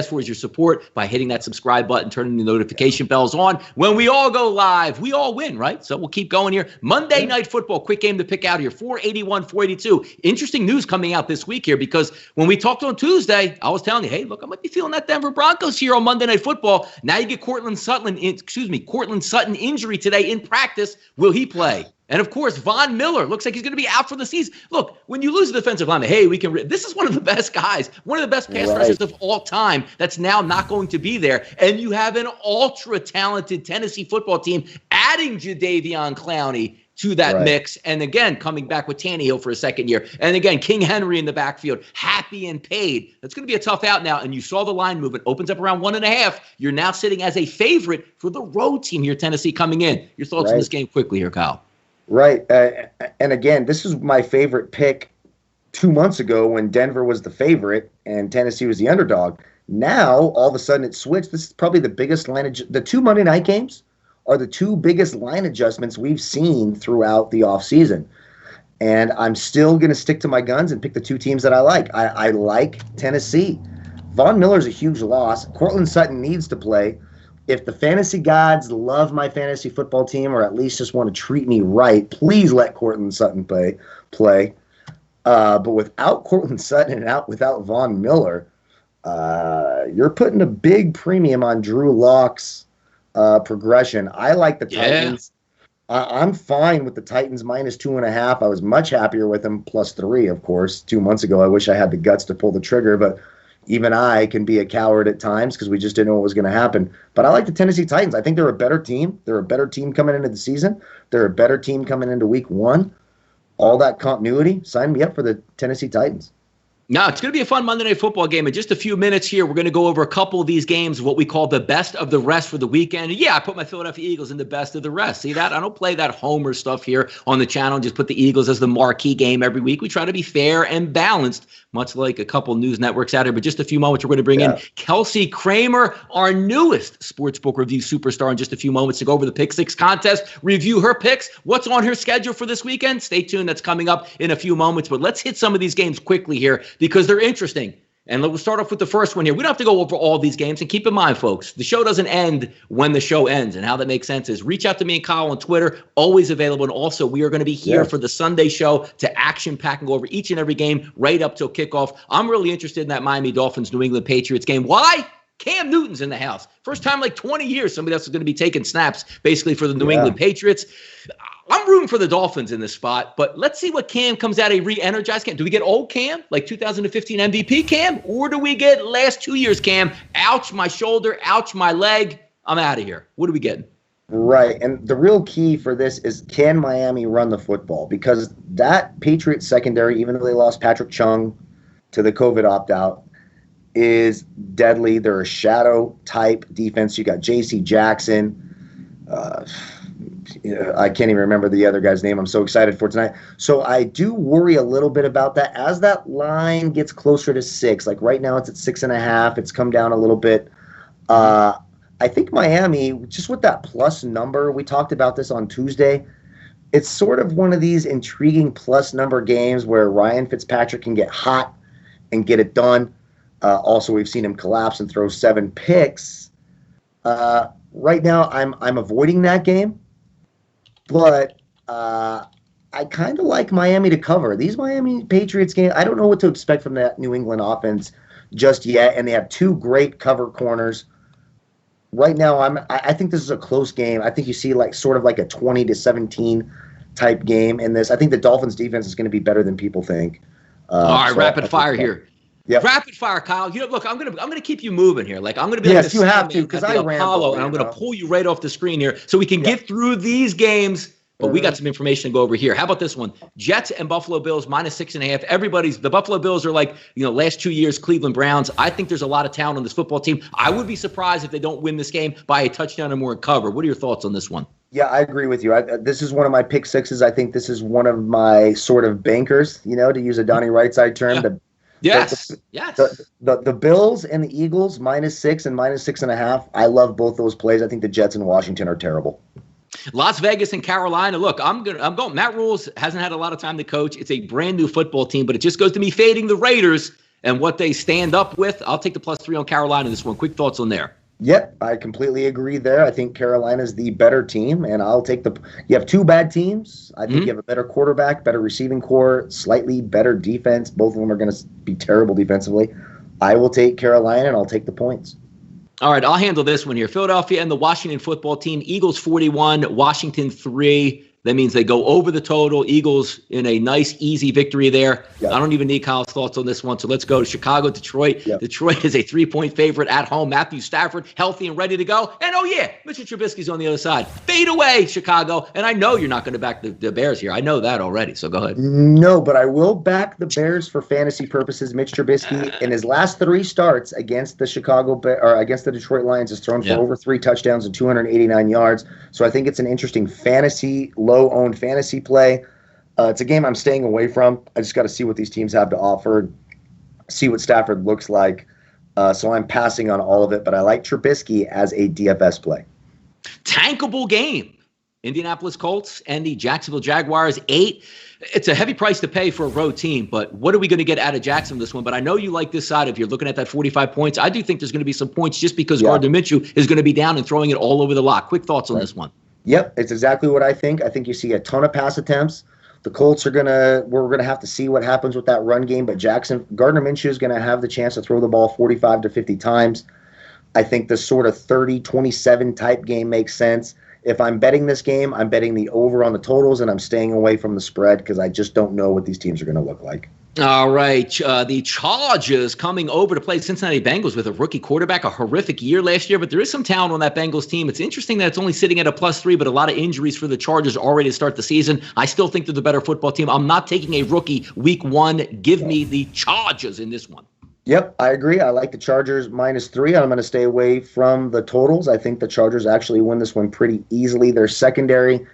for is your support by hitting that subscribe button, turning the notification bells on. When we all go live, we all win, right? So we'll keep going here. Monday Night Football, quick game to pick out here, 481, 482. Interesting news coming out this week here, because when we talked on Tuesday, I was telling you, hey, look, I might be feeling that Denver Broncos here on Monday Night Football. Now you get Courtland Sutton injury today in practice. Will he play? And, of course, Von Miller looks like he's going to be out for the season. Look, when you lose a defensive lineman, hey, this is one of the best guys, one of the best pass rushers of all time that's now not going to be there. And you have an ultra-talented Tennessee football team adding Jadeveon Clowney to that mix. And, again, coming back with Tannehill for a second year. And, again, King Henry in the backfield, happy and paid. That's going to be a tough out now. And you saw the line movement opens up around 1.5. You're now sitting as a favorite for the road team here, Tennessee, coming in. Your thoughts on this game quickly here, Kyle? Right. And again, this is my favorite pick 2 months ago when Denver was the favorite and Tennessee was the underdog. Now, all of a sudden, it switched. This is probably the biggest line. The 2 Monday night games are the 2 biggest line adjustments we've seen throughout the offseason. And I'm still going to stick to my guns and pick the 2 teams that I like. I like Tennessee. Von Miller's a huge loss. Courtland Sutton needs to play. If the fantasy gods love my fantasy football team or at least just want to treat me right, please let Courtland Sutton play. But without Courtland Sutton and without Von Miller, you're putting a big premium on Drew Lock's progression. I like the Titans. I'm fine with the Titans minus 2.5. I was much happier with them plus 3, of course. 2 months ago, I wish I had the guts to pull the trigger, but even I can be a coward at times because we just didn't know what was going to happen. But I like the Tennessee Titans. I think they're a better team. They're a better team coming into the season. They're a better team coming into week 1. All that continuity, sign me up for the Tennessee Titans. Now, it's going to be a fun Monday Night Football game. In just a few minutes here, we're going to go over a couple of these games, what we call the best of the rest for the weekend. And yeah, I put my Philadelphia Eagles in the best of the rest. See that? I don't play that homer stuff here on the channel. Just put the Eagles as the marquee game every week. We try to be fair and balanced, much like a couple news networks out here. But just a few moments, we're going to bring in Kelsey Kramer, our newest Sportsbook Review superstar, in just a few moments to go over the Pick 6 contest, review her picks, what's on her schedule for this weekend. Stay tuned. That's coming up in a few moments. But let's hit some of these games quickly here because they're interesting. And we'll start off with the first one here. We don't have to go over all these games. And keep in mind, folks, the show doesn't end when the show ends. And how that makes sense is reach out to me and Kyle on Twitter, always available. And also, we are going to be here for the Sunday show to action-pack and go over each and every game right up till kickoff. I'm really interested in that Miami Dolphins, New England Patriots game. Why? Cam Newton's in the house. First time in like 20 years, somebody else is going to be taking snaps basically for the New England Patriots. I'm rooting for the Dolphins in this spot, but let's see what Cam comes out, a re-energized Cam. Do we get old Cam, like 2015 MVP Cam, or do we get last 2 years Cam? Ouch, my shoulder, ouch, my leg. I'm out of here. What are we getting? Right, and the real key for this is, can Miami run the football? Because that Patriots secondary, even though they lost Patrick Chung to the COVID opt-out, is deadly. They're a shadow-type defense. You got J.C. Jackson. I can't even remember the other guy's name. I'm so excited for tonight. So I do worry a little bit about that. As that line gets closer to 6, like right now it's at 6.5. It's come down a little bit. I think Miami, just with that plus number, we talked about this on Tuesday, it's sort of one of these intriguing plus number games where Ryan Fitzpatrick can get hot and get it done. Also, we've seen him collapse and throw 7 picks. Right now, I'm avoiding that game, but I kind of like Miami to cover. These Miami Patriots games, I don't know what to expect from that New England offense just yet, and they have 2 great cover corners. Right now, I think this is a close game. I think you see sort of like a 20-17 type game in this. I think the Dolphins defense is going to be better than people think. All right, rapid fire here. Yep. Rapid fire, Kyle. Look, I'm gonna keep you moving here. Like I'm gonna be yes, you have to because I ramble, and I'm gonna pull you right off the screen here so we can get through these games But we got some information to go over here. How about this one? Jets and Buffalo Bills -6.5. The Buffalo Bills are like, last 2 years, Cleveland Browns. I think there's a lot of talent on this football team. I would be surprised if they don't win this game by a touchdown or more and cover. What are your thoughts on this one? Yeah, I agree with you. This is one of my pick sixes. I think this is one of my sort of bankers, to use a Donnie RightSide term. Yeah. Yes. The Bills and the Eagles -6 and -6.5. I love both those plays. I think the Jets and Washington are terrible. Las Vegas and Carolina. Look, I'm going. Matt Rule's hasn't had a lot of time to coach. It's a brand new football team, but it just goes to me fading the Raiders and what they stand up with. I'll take the +3 on Carolina in this one. Quick thoughts on there. Yep, I completely agree there. I think Carolina's the better team, and I'll take you have two bad teams. I think you have a better quarterback, better receiving core, slightly better defense. Both of them are going to be terrible defensively. I will take Carolina, and I'll take the points. All right, I'll handle this one here. Philadelphia and the Washington football team. Eagles 41, Washington 3. That means they go over the total. Eagles in a nice, easy victory there. Yep. I don't even need Kyle's thoughts on this one. So let's go to Chicago, Detroit. Yep. Detroit is a 3-point favorite at home. Matthew Stafford, healthy and ready to go. And Mitchell Trubisky's on the other side. Fade away, Chicago. And I know you're not going to back the Bears here. I know that already. So go ahead. No, but I will back the Bears for fantasy purposes. Mitch Trubisky, in his last 3 starts against the against the Detroit Lions, has thrown for over 3 touchdowns and 289 yards. So I think it's an interesting low-owned fantasy play. It's a game I'm staying away from. I just got to see what these teams have to offer, see what Stafford looks like. So I'm passing on all of it, but I like Trubisky as a DFS play. Tankable game. Indianapolis Colts and the Jacksonville Jaguars, 8. It's a heavy price to pay for a road team, but what are we going to get out of Jacksonville this one? But I know you like this side. If you're looking at that 45 points, I do think there's going to be some points just because Gardner Minshew is going to be down and throwing it all over the lot. Quick thoughts on this one. Yep, it's exactly what I think. I think you see a ton of pass attempts. The Colts we're gonna have to see what happens with that run game, but Gardner Minshew is gonna have the chance to throw the ball 45 to 50 times. I think the sort of 30-27 type game makes sense. If I'm betting this game, I'm betting the over on the totals, and I'm staying away from the spread because I just don't know what these teams are gonna look like. All right. The Chargers coming over to play Cincinnati Bengals with a rookie quarterback, a horrific year last year, but there is some talent on that Bengals team. It's interesting that it's only sitting at a +3, but a lot of injuries for the Chargers already to start the season. I still think they're the better football team. I'm not taking a rookie week 1. Give me the Chargers in this one. Yep, I agree. I like the Chargers -3. I'm going to stay away from the totals. I think the Chargers actually win this one pretty easily. Their secondary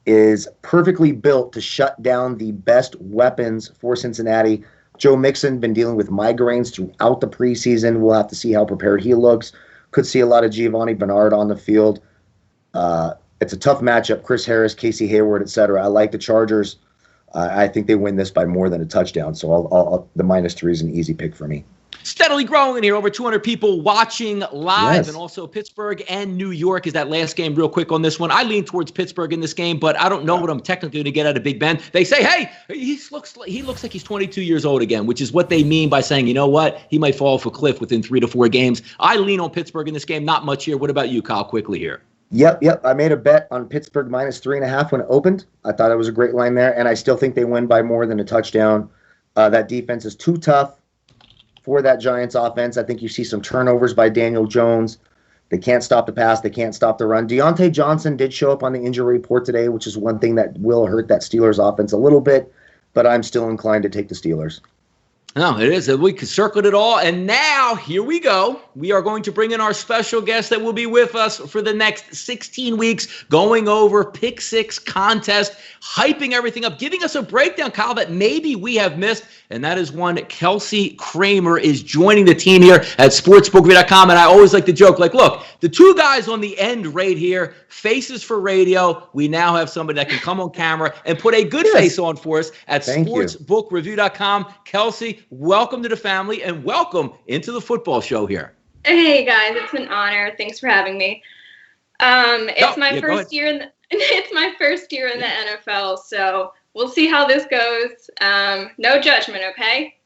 is perfectly built to shut down the best weapons for Cincinnati. Joe Mixon been dealing with migraines throughout the preseason. We'll have to see how prepared he looks. Could see a lot of Giovanni Bernard on the field. It's a tough matchup. Chris Harris, Casey Hayward, etc. I like the Chargers. I think they win this by more than a touchdown. So the -3 is an easy pick for me. Steadily growing in here. Over 200 people watching live, and also Pittsburgh and New York is that last game. Real quick on this one, I lean towards Pittsburgh in this game, but I don't know what I'm technically going to get out of Big Ben. They say, hey, he looks like he's 22 years old again, which is what they mean by saying, you know what, he might fall off a cliff within 3 to 4 games. I lean on Pittsburgh in this game. Not much here. What about you, Kyle? Quickly here. Yep. I made a bet on Pittsburgh -3.5 when it opened. I thought it was a great line there, and I still think they win by more than a touchdown. That defense is too tough for that Giants offense. I think you see some turnovers by Daniel Jones. They can't stop the pass. They can't stop the run. Deontay Johnson did show up on the injury report today, which is one thing that will hurt that Steelers offense a little bit, but I'm still inclined to take the Steelers. No, it is. We circled it all. And now, here we go. We are going to bring in our special guest that will be with us for the next 16 weeks, going over Pick 6 contest, hyping everything up, giving us a breakdown, Kyle, that maybe we have missed. And that is one Kelsey Kramer is joining the team here at sportsbook.com. And I always like to joke, like, look, the 2 guys on the end right here, faces for radio. We now have somebody that can come on camera and put a good face on for us at sportsbookreview.com. Kelsey, welcome to the family and welcome into the football show here. Hey guys, it's an honor. Thanks for having me. It's my first year in the NFL, so we'll see how this goes. No judgment, okay?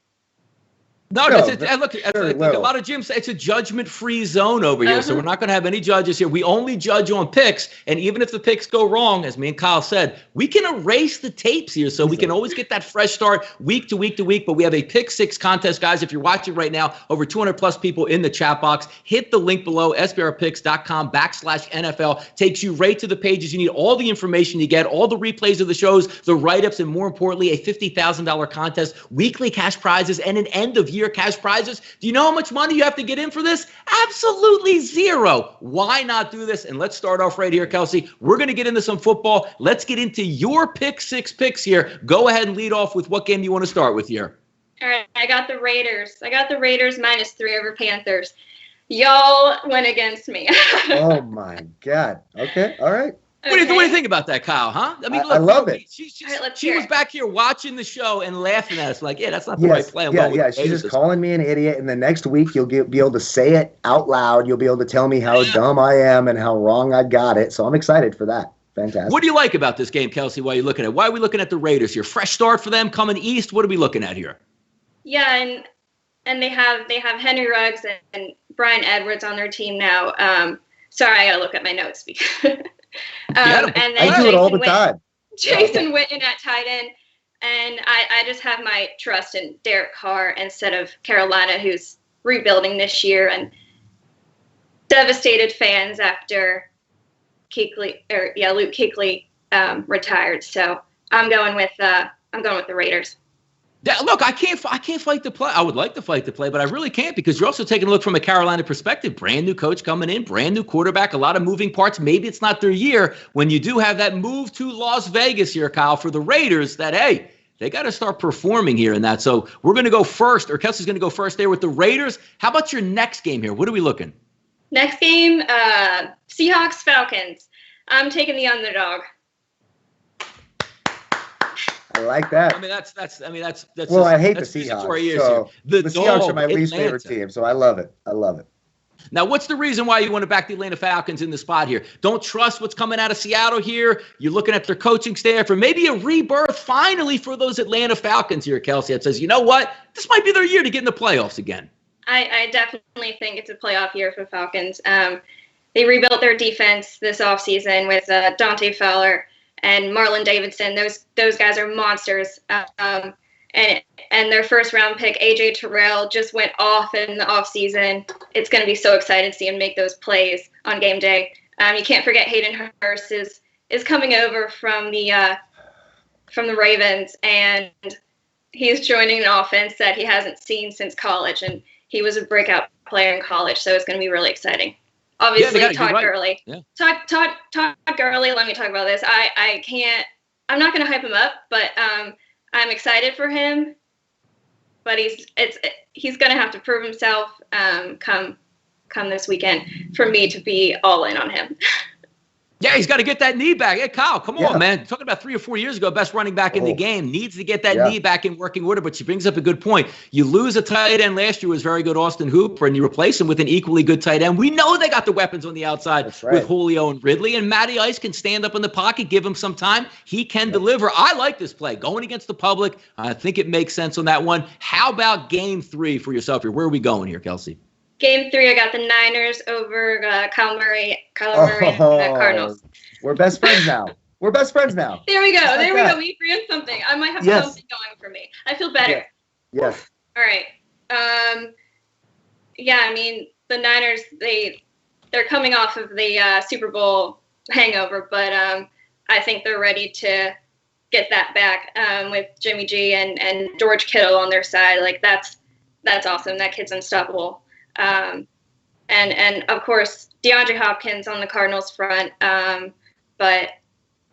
No, that's it. Look, a lot of gyms say it's a judgment-free zone over here, so we're not going to have any judges here. We only judge on picks, and even if the picks go wrong, as me and Kyle said, we can erase the tapes here, so we can always get that fresh start week to week to week. But we have a Pick Six contest, guys. If you're watching right now, over 200-plus people in the chat box. Hit the link below, sbrpicks.com/NFL. Takes you right to the pages. You need all the information you get, all the replays of the shows, the write-ups, and more importantly, a $50,000 contest, weekly cash prizes, and an end-of-year cash prizes. Do you know how much money you have to get in for this? Absolutely zero. Why not do this? And let's start off right here, Kelsey. We're going to get into some football. Let's get into your Pick Six picks here. Go ahead and lead off with what game you want to start with here. All right, I got the Raiders. -3 over Panthers. Y'all went against me. Oh, my God. Okay, all right. What do you think about that, Kyle, huh? I mean, look, I love it. She was back here watching the show and laughing at us like, yeah, that's not the right play. Yeah, she's just calling me an idiot, and the next week you'll be able to say it out loud. You'll be able to tell me how dumb I am and how wrong I got it. So I'm excited for that. Fantastic. What do you like about this game, Kelsey, while you're looking at it? Why are we looking at the Raiders here? Fresh start for them coming east? What are we looking at here? Yeah, and they have Henry Ruggs and Brian Edwards on their team now. Sorry, I got to look at my notes because and then I do it all the time. Jason Witten at tight end. And I just have my trust in Derek Carr instead of Carolina, who's rebuilding this year and devastated fans after Luke Kuechly retired. So I'm going with the Raiders. Yeah, look, I can't fight the play. I would like to fight the play, but I really can't because you're also taking a look from a Carolina perspective. Brand new coach coming in, brand new quarterback, a lot of moving parts. Maybe it's not their year when you do have that move to Las Vegas here, Kyle, for the Raiders that, hey, they got to start performing here in that. So we're going to go first, or Kelsey's going to go first there with the Raiders. How about your next game here? What are we looking? Next game, Seahawks, Falcons. I'm taking the underdog. I like that. I mean, that's. Well, I hate the Seahawks. So the Seahawks are my least favorite team, so I love it. Now, what's the reason why you want to back the Atlanta Falcons in the spot here? Don't trust what's coming out of Seattle here. You're looking at their coaching staff, or maybe a rebirth finally for those Atlanta Falcons here, Kelsey. That says, you know what? This might be their year to get in the playoffs again. I definitely think it's a playoff year for Falcons. They rebuilt their defense this offseason with Dante Fowler and Marlon Davidson. Those guys are monsters. And their first-round pick, A.J. Terrell, just went off in the offseason. It's going to be so exciting to see him make those plays on game day. You can't forget Hayden Hurst is coming over from the Ravens, and he's joining an offense that he hasn't seen since college, and he was a breakout player in college, so it's going to be really exciting. Obviously, Todd Gurley. Yeah. Todd Gurley, let me talk about this. I'm not going to hype him up, but I'm excited for him. But he's going to have to prove himself come this weekend for me to be all in on him. Yeah, he's got to get that knee back. Hey, Kyle, come on, man. Talking about 3 or 4 years ago, best running back in the game. Needs to get that knee back in working order, but she brings up a good point. You lose a tight end last year, was very good, Austin Hooper, and you replace him with an equally good tight end. We know they got the weapons on the outside with Julio and Ridley, and Matty Ice can stand up in the pocket, give him some time. He can deliver. I like this play. Going against the public, I think it makes sense on that one. How about game 3 for yourself here? Where are we going here, Kelsey? Game 3, I got the Niners over Kyler Murray and the Cardinals. We're best friends now. There we go. We agree on something. I might have something going for me. I feel better. Yes. All right. I mean, the Niners, they're coming off of the Super Bowl hangover, but I think they're ready to get that back with Jimmy G and George Kittle on their side. Like, that's awesome. That kid's unstoppable. And of course DeAndre Hopkins on the Cardinals front. But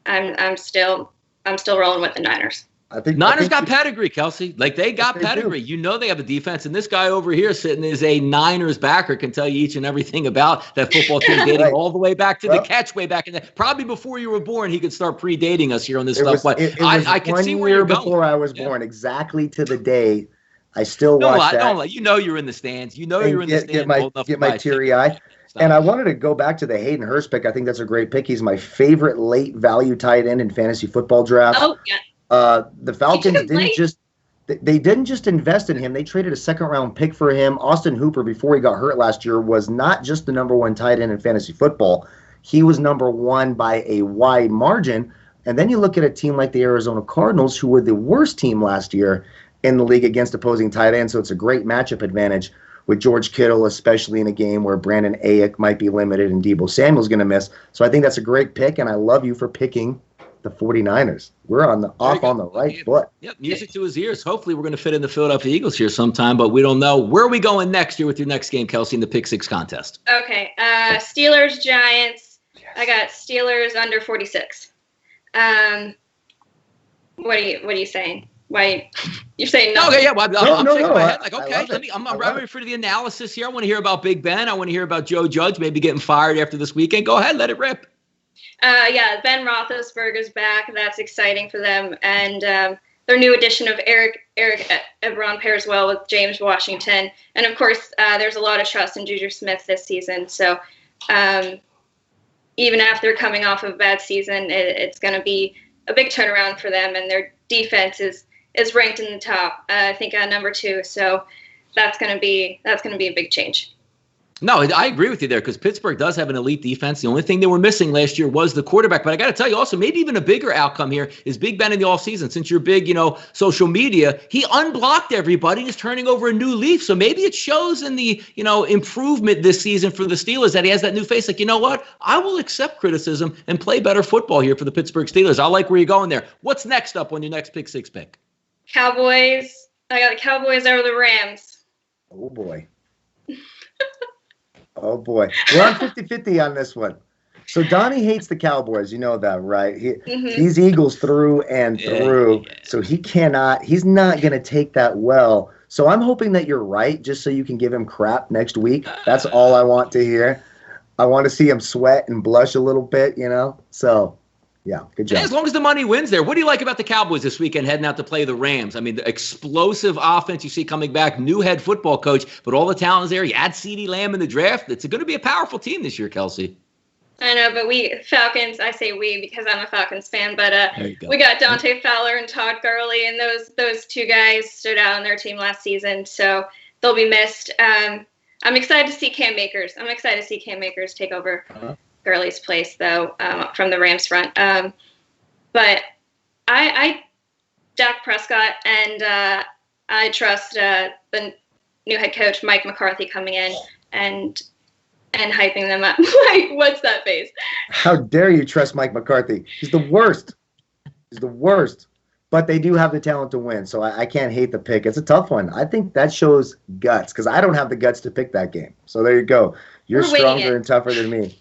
I'm still rolling with the Niners. I think Niners got pedigree, Kelsey. Like, they got pedigree. You know they have a defense, and this guy over here sitting is a Niners backer, can tell you each and everything about that football team dating all the way back to the catch way back in the probably before you were born. He could start predating us here on this stuff. But I can see where you're going. Before I was born, exactly to the day. I still watch that. Don't lie. You know you're in the stands. You know you're in the stands. Get my teary eye. And I wanted to go back to the Hayden Hurst pick. I think that's a great pick. He's my favorite late value tight end in fantasy football draft. Oh, yeah. The Falcons They didn't just invest in him. They traded a second-round pick for him. Austin Hooper, before he got hurt last year, was not just the number one tight end in fantasy football. He was number one by a wide margin. And then you look at a team like the Arizona Cardinals, who were the worst team last year in the league against opposing tight ends. So it's a great matchup advantage with George Kittle, especially in a game where Brandon Ayuk might be limited and Deebo Samuel's going to miss. So I think that's a great pick, and I love you for picking the 49ers. We're on the right foot. Yep, music to his ears. Hopefully we're going to fit in the Philadelphia Eagles here sometime, but we don't know. Where are we going next year with your next game, Kelsey, in the Pick Six contest? Okay, Steelers, Giants. Yes. I got Steelers under 46. What are you saying? Why you're saying no? Okay, yeah, well, I'm shaking my head. Like, okay, I'm ready for the analysis here. I want to hear about Big Ben. I want to hear about Joe Judge maybe getting fired after this weekend. Go ahead, let it rip. Yeah, Ben Roethlisberger's back. That's exciting for them, and their new addition of Eric Ebron pairs well with James Washington, and of course, there's a lot of trust in Juju Smith this season. So, even after coming off of a bad season, it's going to be a big turnaround for them, and their defense is ranked in the top. I think number 2. So that's going to be a big change. No, I agree with you there because Pittsburgh does have an elite defense. The only thing they were missing last year was the quarterback. But I got to tell you also, maybe even a bigger outcome here is Big Ben in the offseason. Since you're big, social media, he unblocked everybody. He's turning over a new leaf. So maybe it shows in the, improvement this season for the Steelers that he has that new face. Like, you know what? I will accept criticism and play better football here for the Pittsburgh Steelers. I like where you're going there. What's next up on your next Pick Six pick? Cowboys. I got the Cowboys over the Rams. Oh, boy. Oh, boy. We're on 50-50 on this one. So Donnie hates the Cowboys. You know that, right? He's Eagles through and through. Yeah. So he's not going to take that well. So I'm hoping that you're right just so you can give him crap next week. That's all I want to hear. I want to see him sweat and blush a little bit, So, yeah, good job. As long as the money wins there. What do you like about the Cowboys this weekend heading out to play the Rams? I mean, the explosive offense you see coming back, new head football coach, but all the talent is there. You add CeeDee Lamb in the draft. It's going to be a powerful team this year, Kelsey. I know, but Falcons, I say we because I'm a Falcons fan, but we got Dante Fowler and Todd Gurley, and those two guys stood out on their team last season, so they'll be missed. I'm excited to see Cam Akers. I'm excited to see Cam Akers take over Gurley's place, though, from the Rams front. But I Dak Prescott, and I trust the new head coach, Mike McCarthy, coming in and hyping them up. Like, what's that face? How dare you trust Mike McCarthy? He's the worst. But they do have the talent to win, so I can't hate the pick. It's a tough one. I think that shows guts because I don't have the guts to pick that game. So there you go. You're stronger and tougher than me.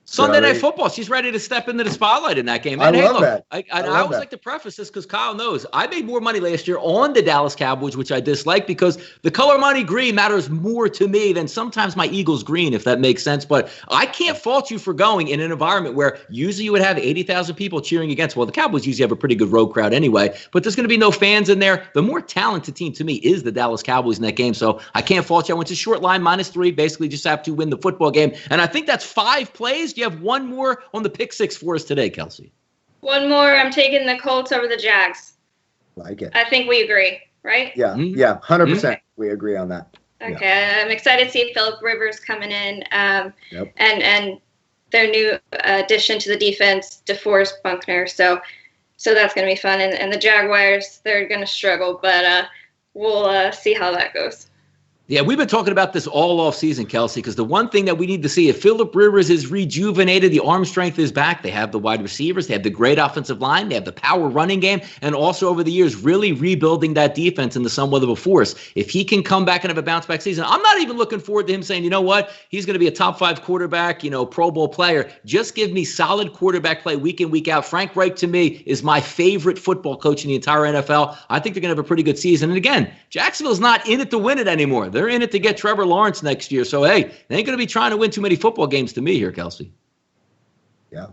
Sunday Night Football. She's ready to step into the spotlight in that game. And I love that. I always like to preface this because Kyle knows I made more money last year on the Dallas Cowboys, which I dislike because the color money green matters more to me than sometimes my Eagles green, if that makes sense. But I can't fault you for going in an environment where usually you would have 80,000 people cheering against. Well, the Cowboys usually have a pretty good road crowd anyway, but there's going to be no fans in there. The more talented team to me is the Dallas Cowboys in that game. So I can't fault you. I went to short line -3, basically just have to win the football game. And I think that's 5 plays. Do you have one more on the Pick Six for us today, Kelsey? One more. I'm taking the Colts over the Jags. Like it. I think we agree, right? Yeah, 100%. We agree on that. Okay, yeah. I'm excited to see Phillip Rivers coming in, and their new addition to the defense, DeForest Buckner. So that's going to be fun. And the Jaguars, they're going to struggle, but we'll see how that goes. Yeah, we've been talking about this all off season, Kelsey, because the one thing that we need to see, if Phillip Rivers is rejuvenated, the arm strength is back, they have the wide receivers, they have the great offensive line, they have the power running game, and also over the years really rebuilding that defense into somewhat of a force. If he can come back and have a bounce back season, I'm not even looking forward to him saying, you know what, he's going to be a top 5 quarterback, Pro Bowl player. Just give me solid quarterback play week in, week out. Frank Reich, to me, is my favorite football coach in the entire NFL. I think they're going to have a pretty good season. And again, Jacksonville's not in it to win it anymore. They're in it to get Trevor Lawrence next year. So, hey, they ain't going to be trying to win too many football games to me here, Kelsey. Yeah.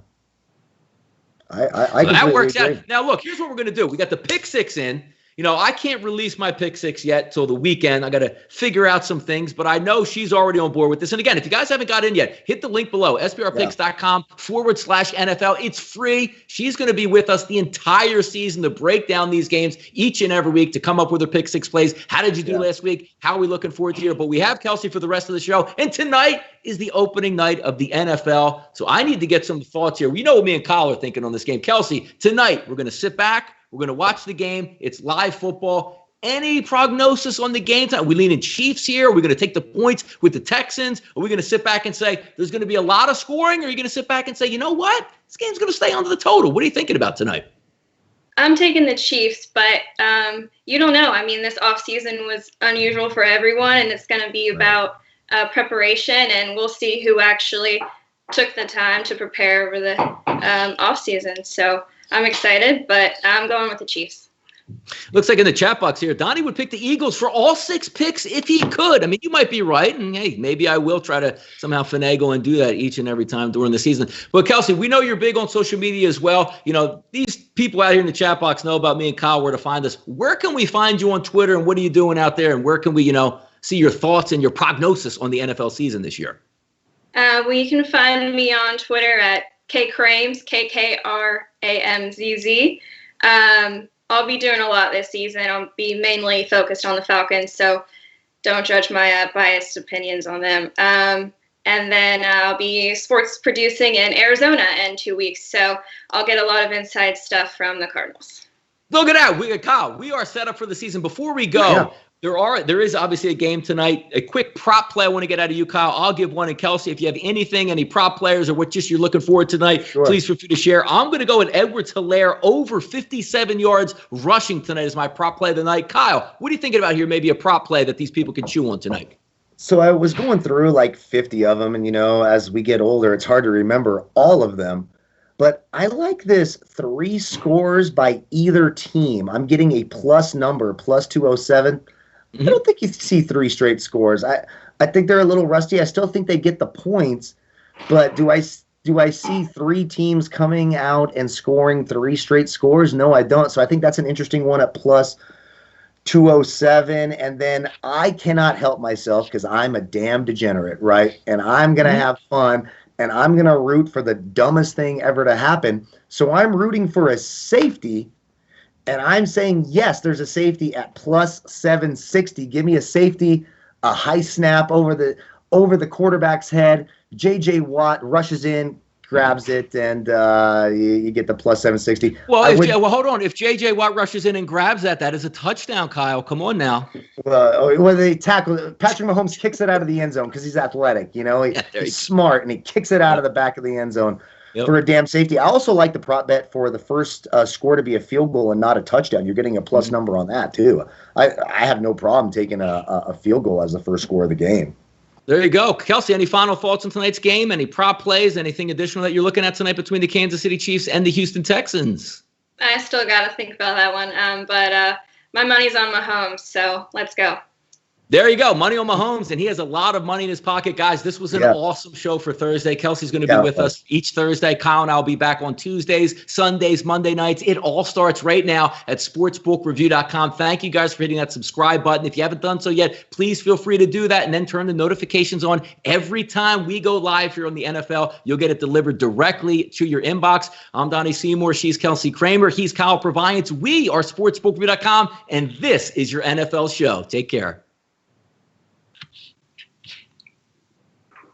I that works agree. Out. Now, look, here's what we're going to do. We got the Pick Six in. I can't release my pick six yet till the weekend. I got to figure out some things, but I know she's already on board with this. And again, if you guys haven't got in yet, hit the link below, sbrpicks.com/NFL. It's free. She's going to be with us the entire season to break down these games each and every week, to come up with her pick six plays. How did you do last week? How are we looking forward to you? But we have Kelsey for the rest of the show. And tonight is the opening night of the NFL. So I need to get some thoughts here. We know what me and Kyle are thinking on this game. Kelsey, tonight we're going to sit back. We're going to watch the game. It's live football. Any prognosis on the game time? Are we leaning Chiefs here? Are we going to take the points with the Texans? Are we going to sit back and say there's going to be a lot of scoring? Or are you going to sit back and say, you know what? This game's going to stay under the total. What are you thinking about tonight? I'm taking the Chiefs, but you don't know. I mean, this offseason was unusual for everyone, and it's going to be about preparation, and we'll see who actually took the time to prepare over the offseason. So I'm excited, but I'm going with the Chiefs. Looks like in the chat box here, Donnie would pick the Eagles for all 6 picks if he could. I mean, you might be right, and hey, maybe I will try to somehow finagle and do that each and every time during the season. But Kelsey, we know you're big on social media as well. These people out here in the chat box know about me and Kyle, where to find us. Where can we find you on Twitter, and what are you doing out there, and where can we, see your thoughts and your prognosis on the NFL season this year? You can find me on Twitter at KKramz, KKRAMZZ. I'll be doing a lot this season. I'll be mainly focused on the Falcons, so don't judge my biased opinions on them. And then I'll be sports producing in Arizona in 2 weeks, so I'll get a lot of inside stuff from the Cardinals. Look at that. Kyle, we are set up for the season. Before we go, there is obviously a game tonight. A quick prop play I want to get out of you, Kyle. I'll give one. And Kelsey, if you have any prop players or what just you're looking forward to tonight, please feel free to share. I'm going to go with Edwards-Helaire over 57 yards rushing tonight as my prop play of the night. Kyle, what are you thinking about here? Maybe a prop play that these people can chew on tonight. So I was going through like 50 of them, and as we get older, it's hard to remember all of them. But I like this 3 scores by either team. I'm getting a plus number, plus 207. I don't think you see 3 straight scores. I think they're a little rusty. I still think they get the points, but do I see 3 teams coming out and scoring 3 straight scores? No, I don't. So I think that's an interesting one at plus 207. And then I cannot help myself because I'm a damn degenerate, right? And I'm going to have fun, and I'm going to root for the dumbest thing ever to happen. So I'm rooting for a safety. And I'm saying, yes, there's a safety at plus 760. Give me a safety, a high snap over the quarterback's head. J.J. Watt rushes in, grabs it, and you get the plus 760. Well, hold on. If J.J. Watt rushes in and grabs that is a touchdown, Kyle. Come on now. Well, they tackle. Patrick Mahomes kicks it out of the end zone because he's athletic. He's smart, and he kicks it out of the back of the end zone. Yep. For a damn safety. I also like the prop bet for the first score to be a field goal and not a touchdown. You're getting a plus number on that, too. I have no problem taking a field goal as the first score of the game. There you go. Kelsey, any final thoughts on tonight's game? Any prop plays? Anything additional that you're looking at tonight between the Kansas City Chiefs and the Houston Texans? I still got to think about that one, but my money's on Mahomes, so let's go. There you go. Money on Mahomes, and he has a lot of money in his pocket. Guys, this was an awesome show for Thursday. Kelsey's going to be with us each Thursday. Kyle and I will be back on Tuesdays, Sundays, Monday nights. It all starts right now at sportsbookreview.com. Thank you guys for hitting that subscribe button. If you haven't done so yet, please feel free to do that, and then turn the notifications on. Every time we go live here on the NFL, you'll get it delivered directly to your inbox. I'm Donnie Seymour. She's Kelsey Kramer. He's Kyle Purviance. We are sportsbookreview.com, and this is your NFL show. Take care.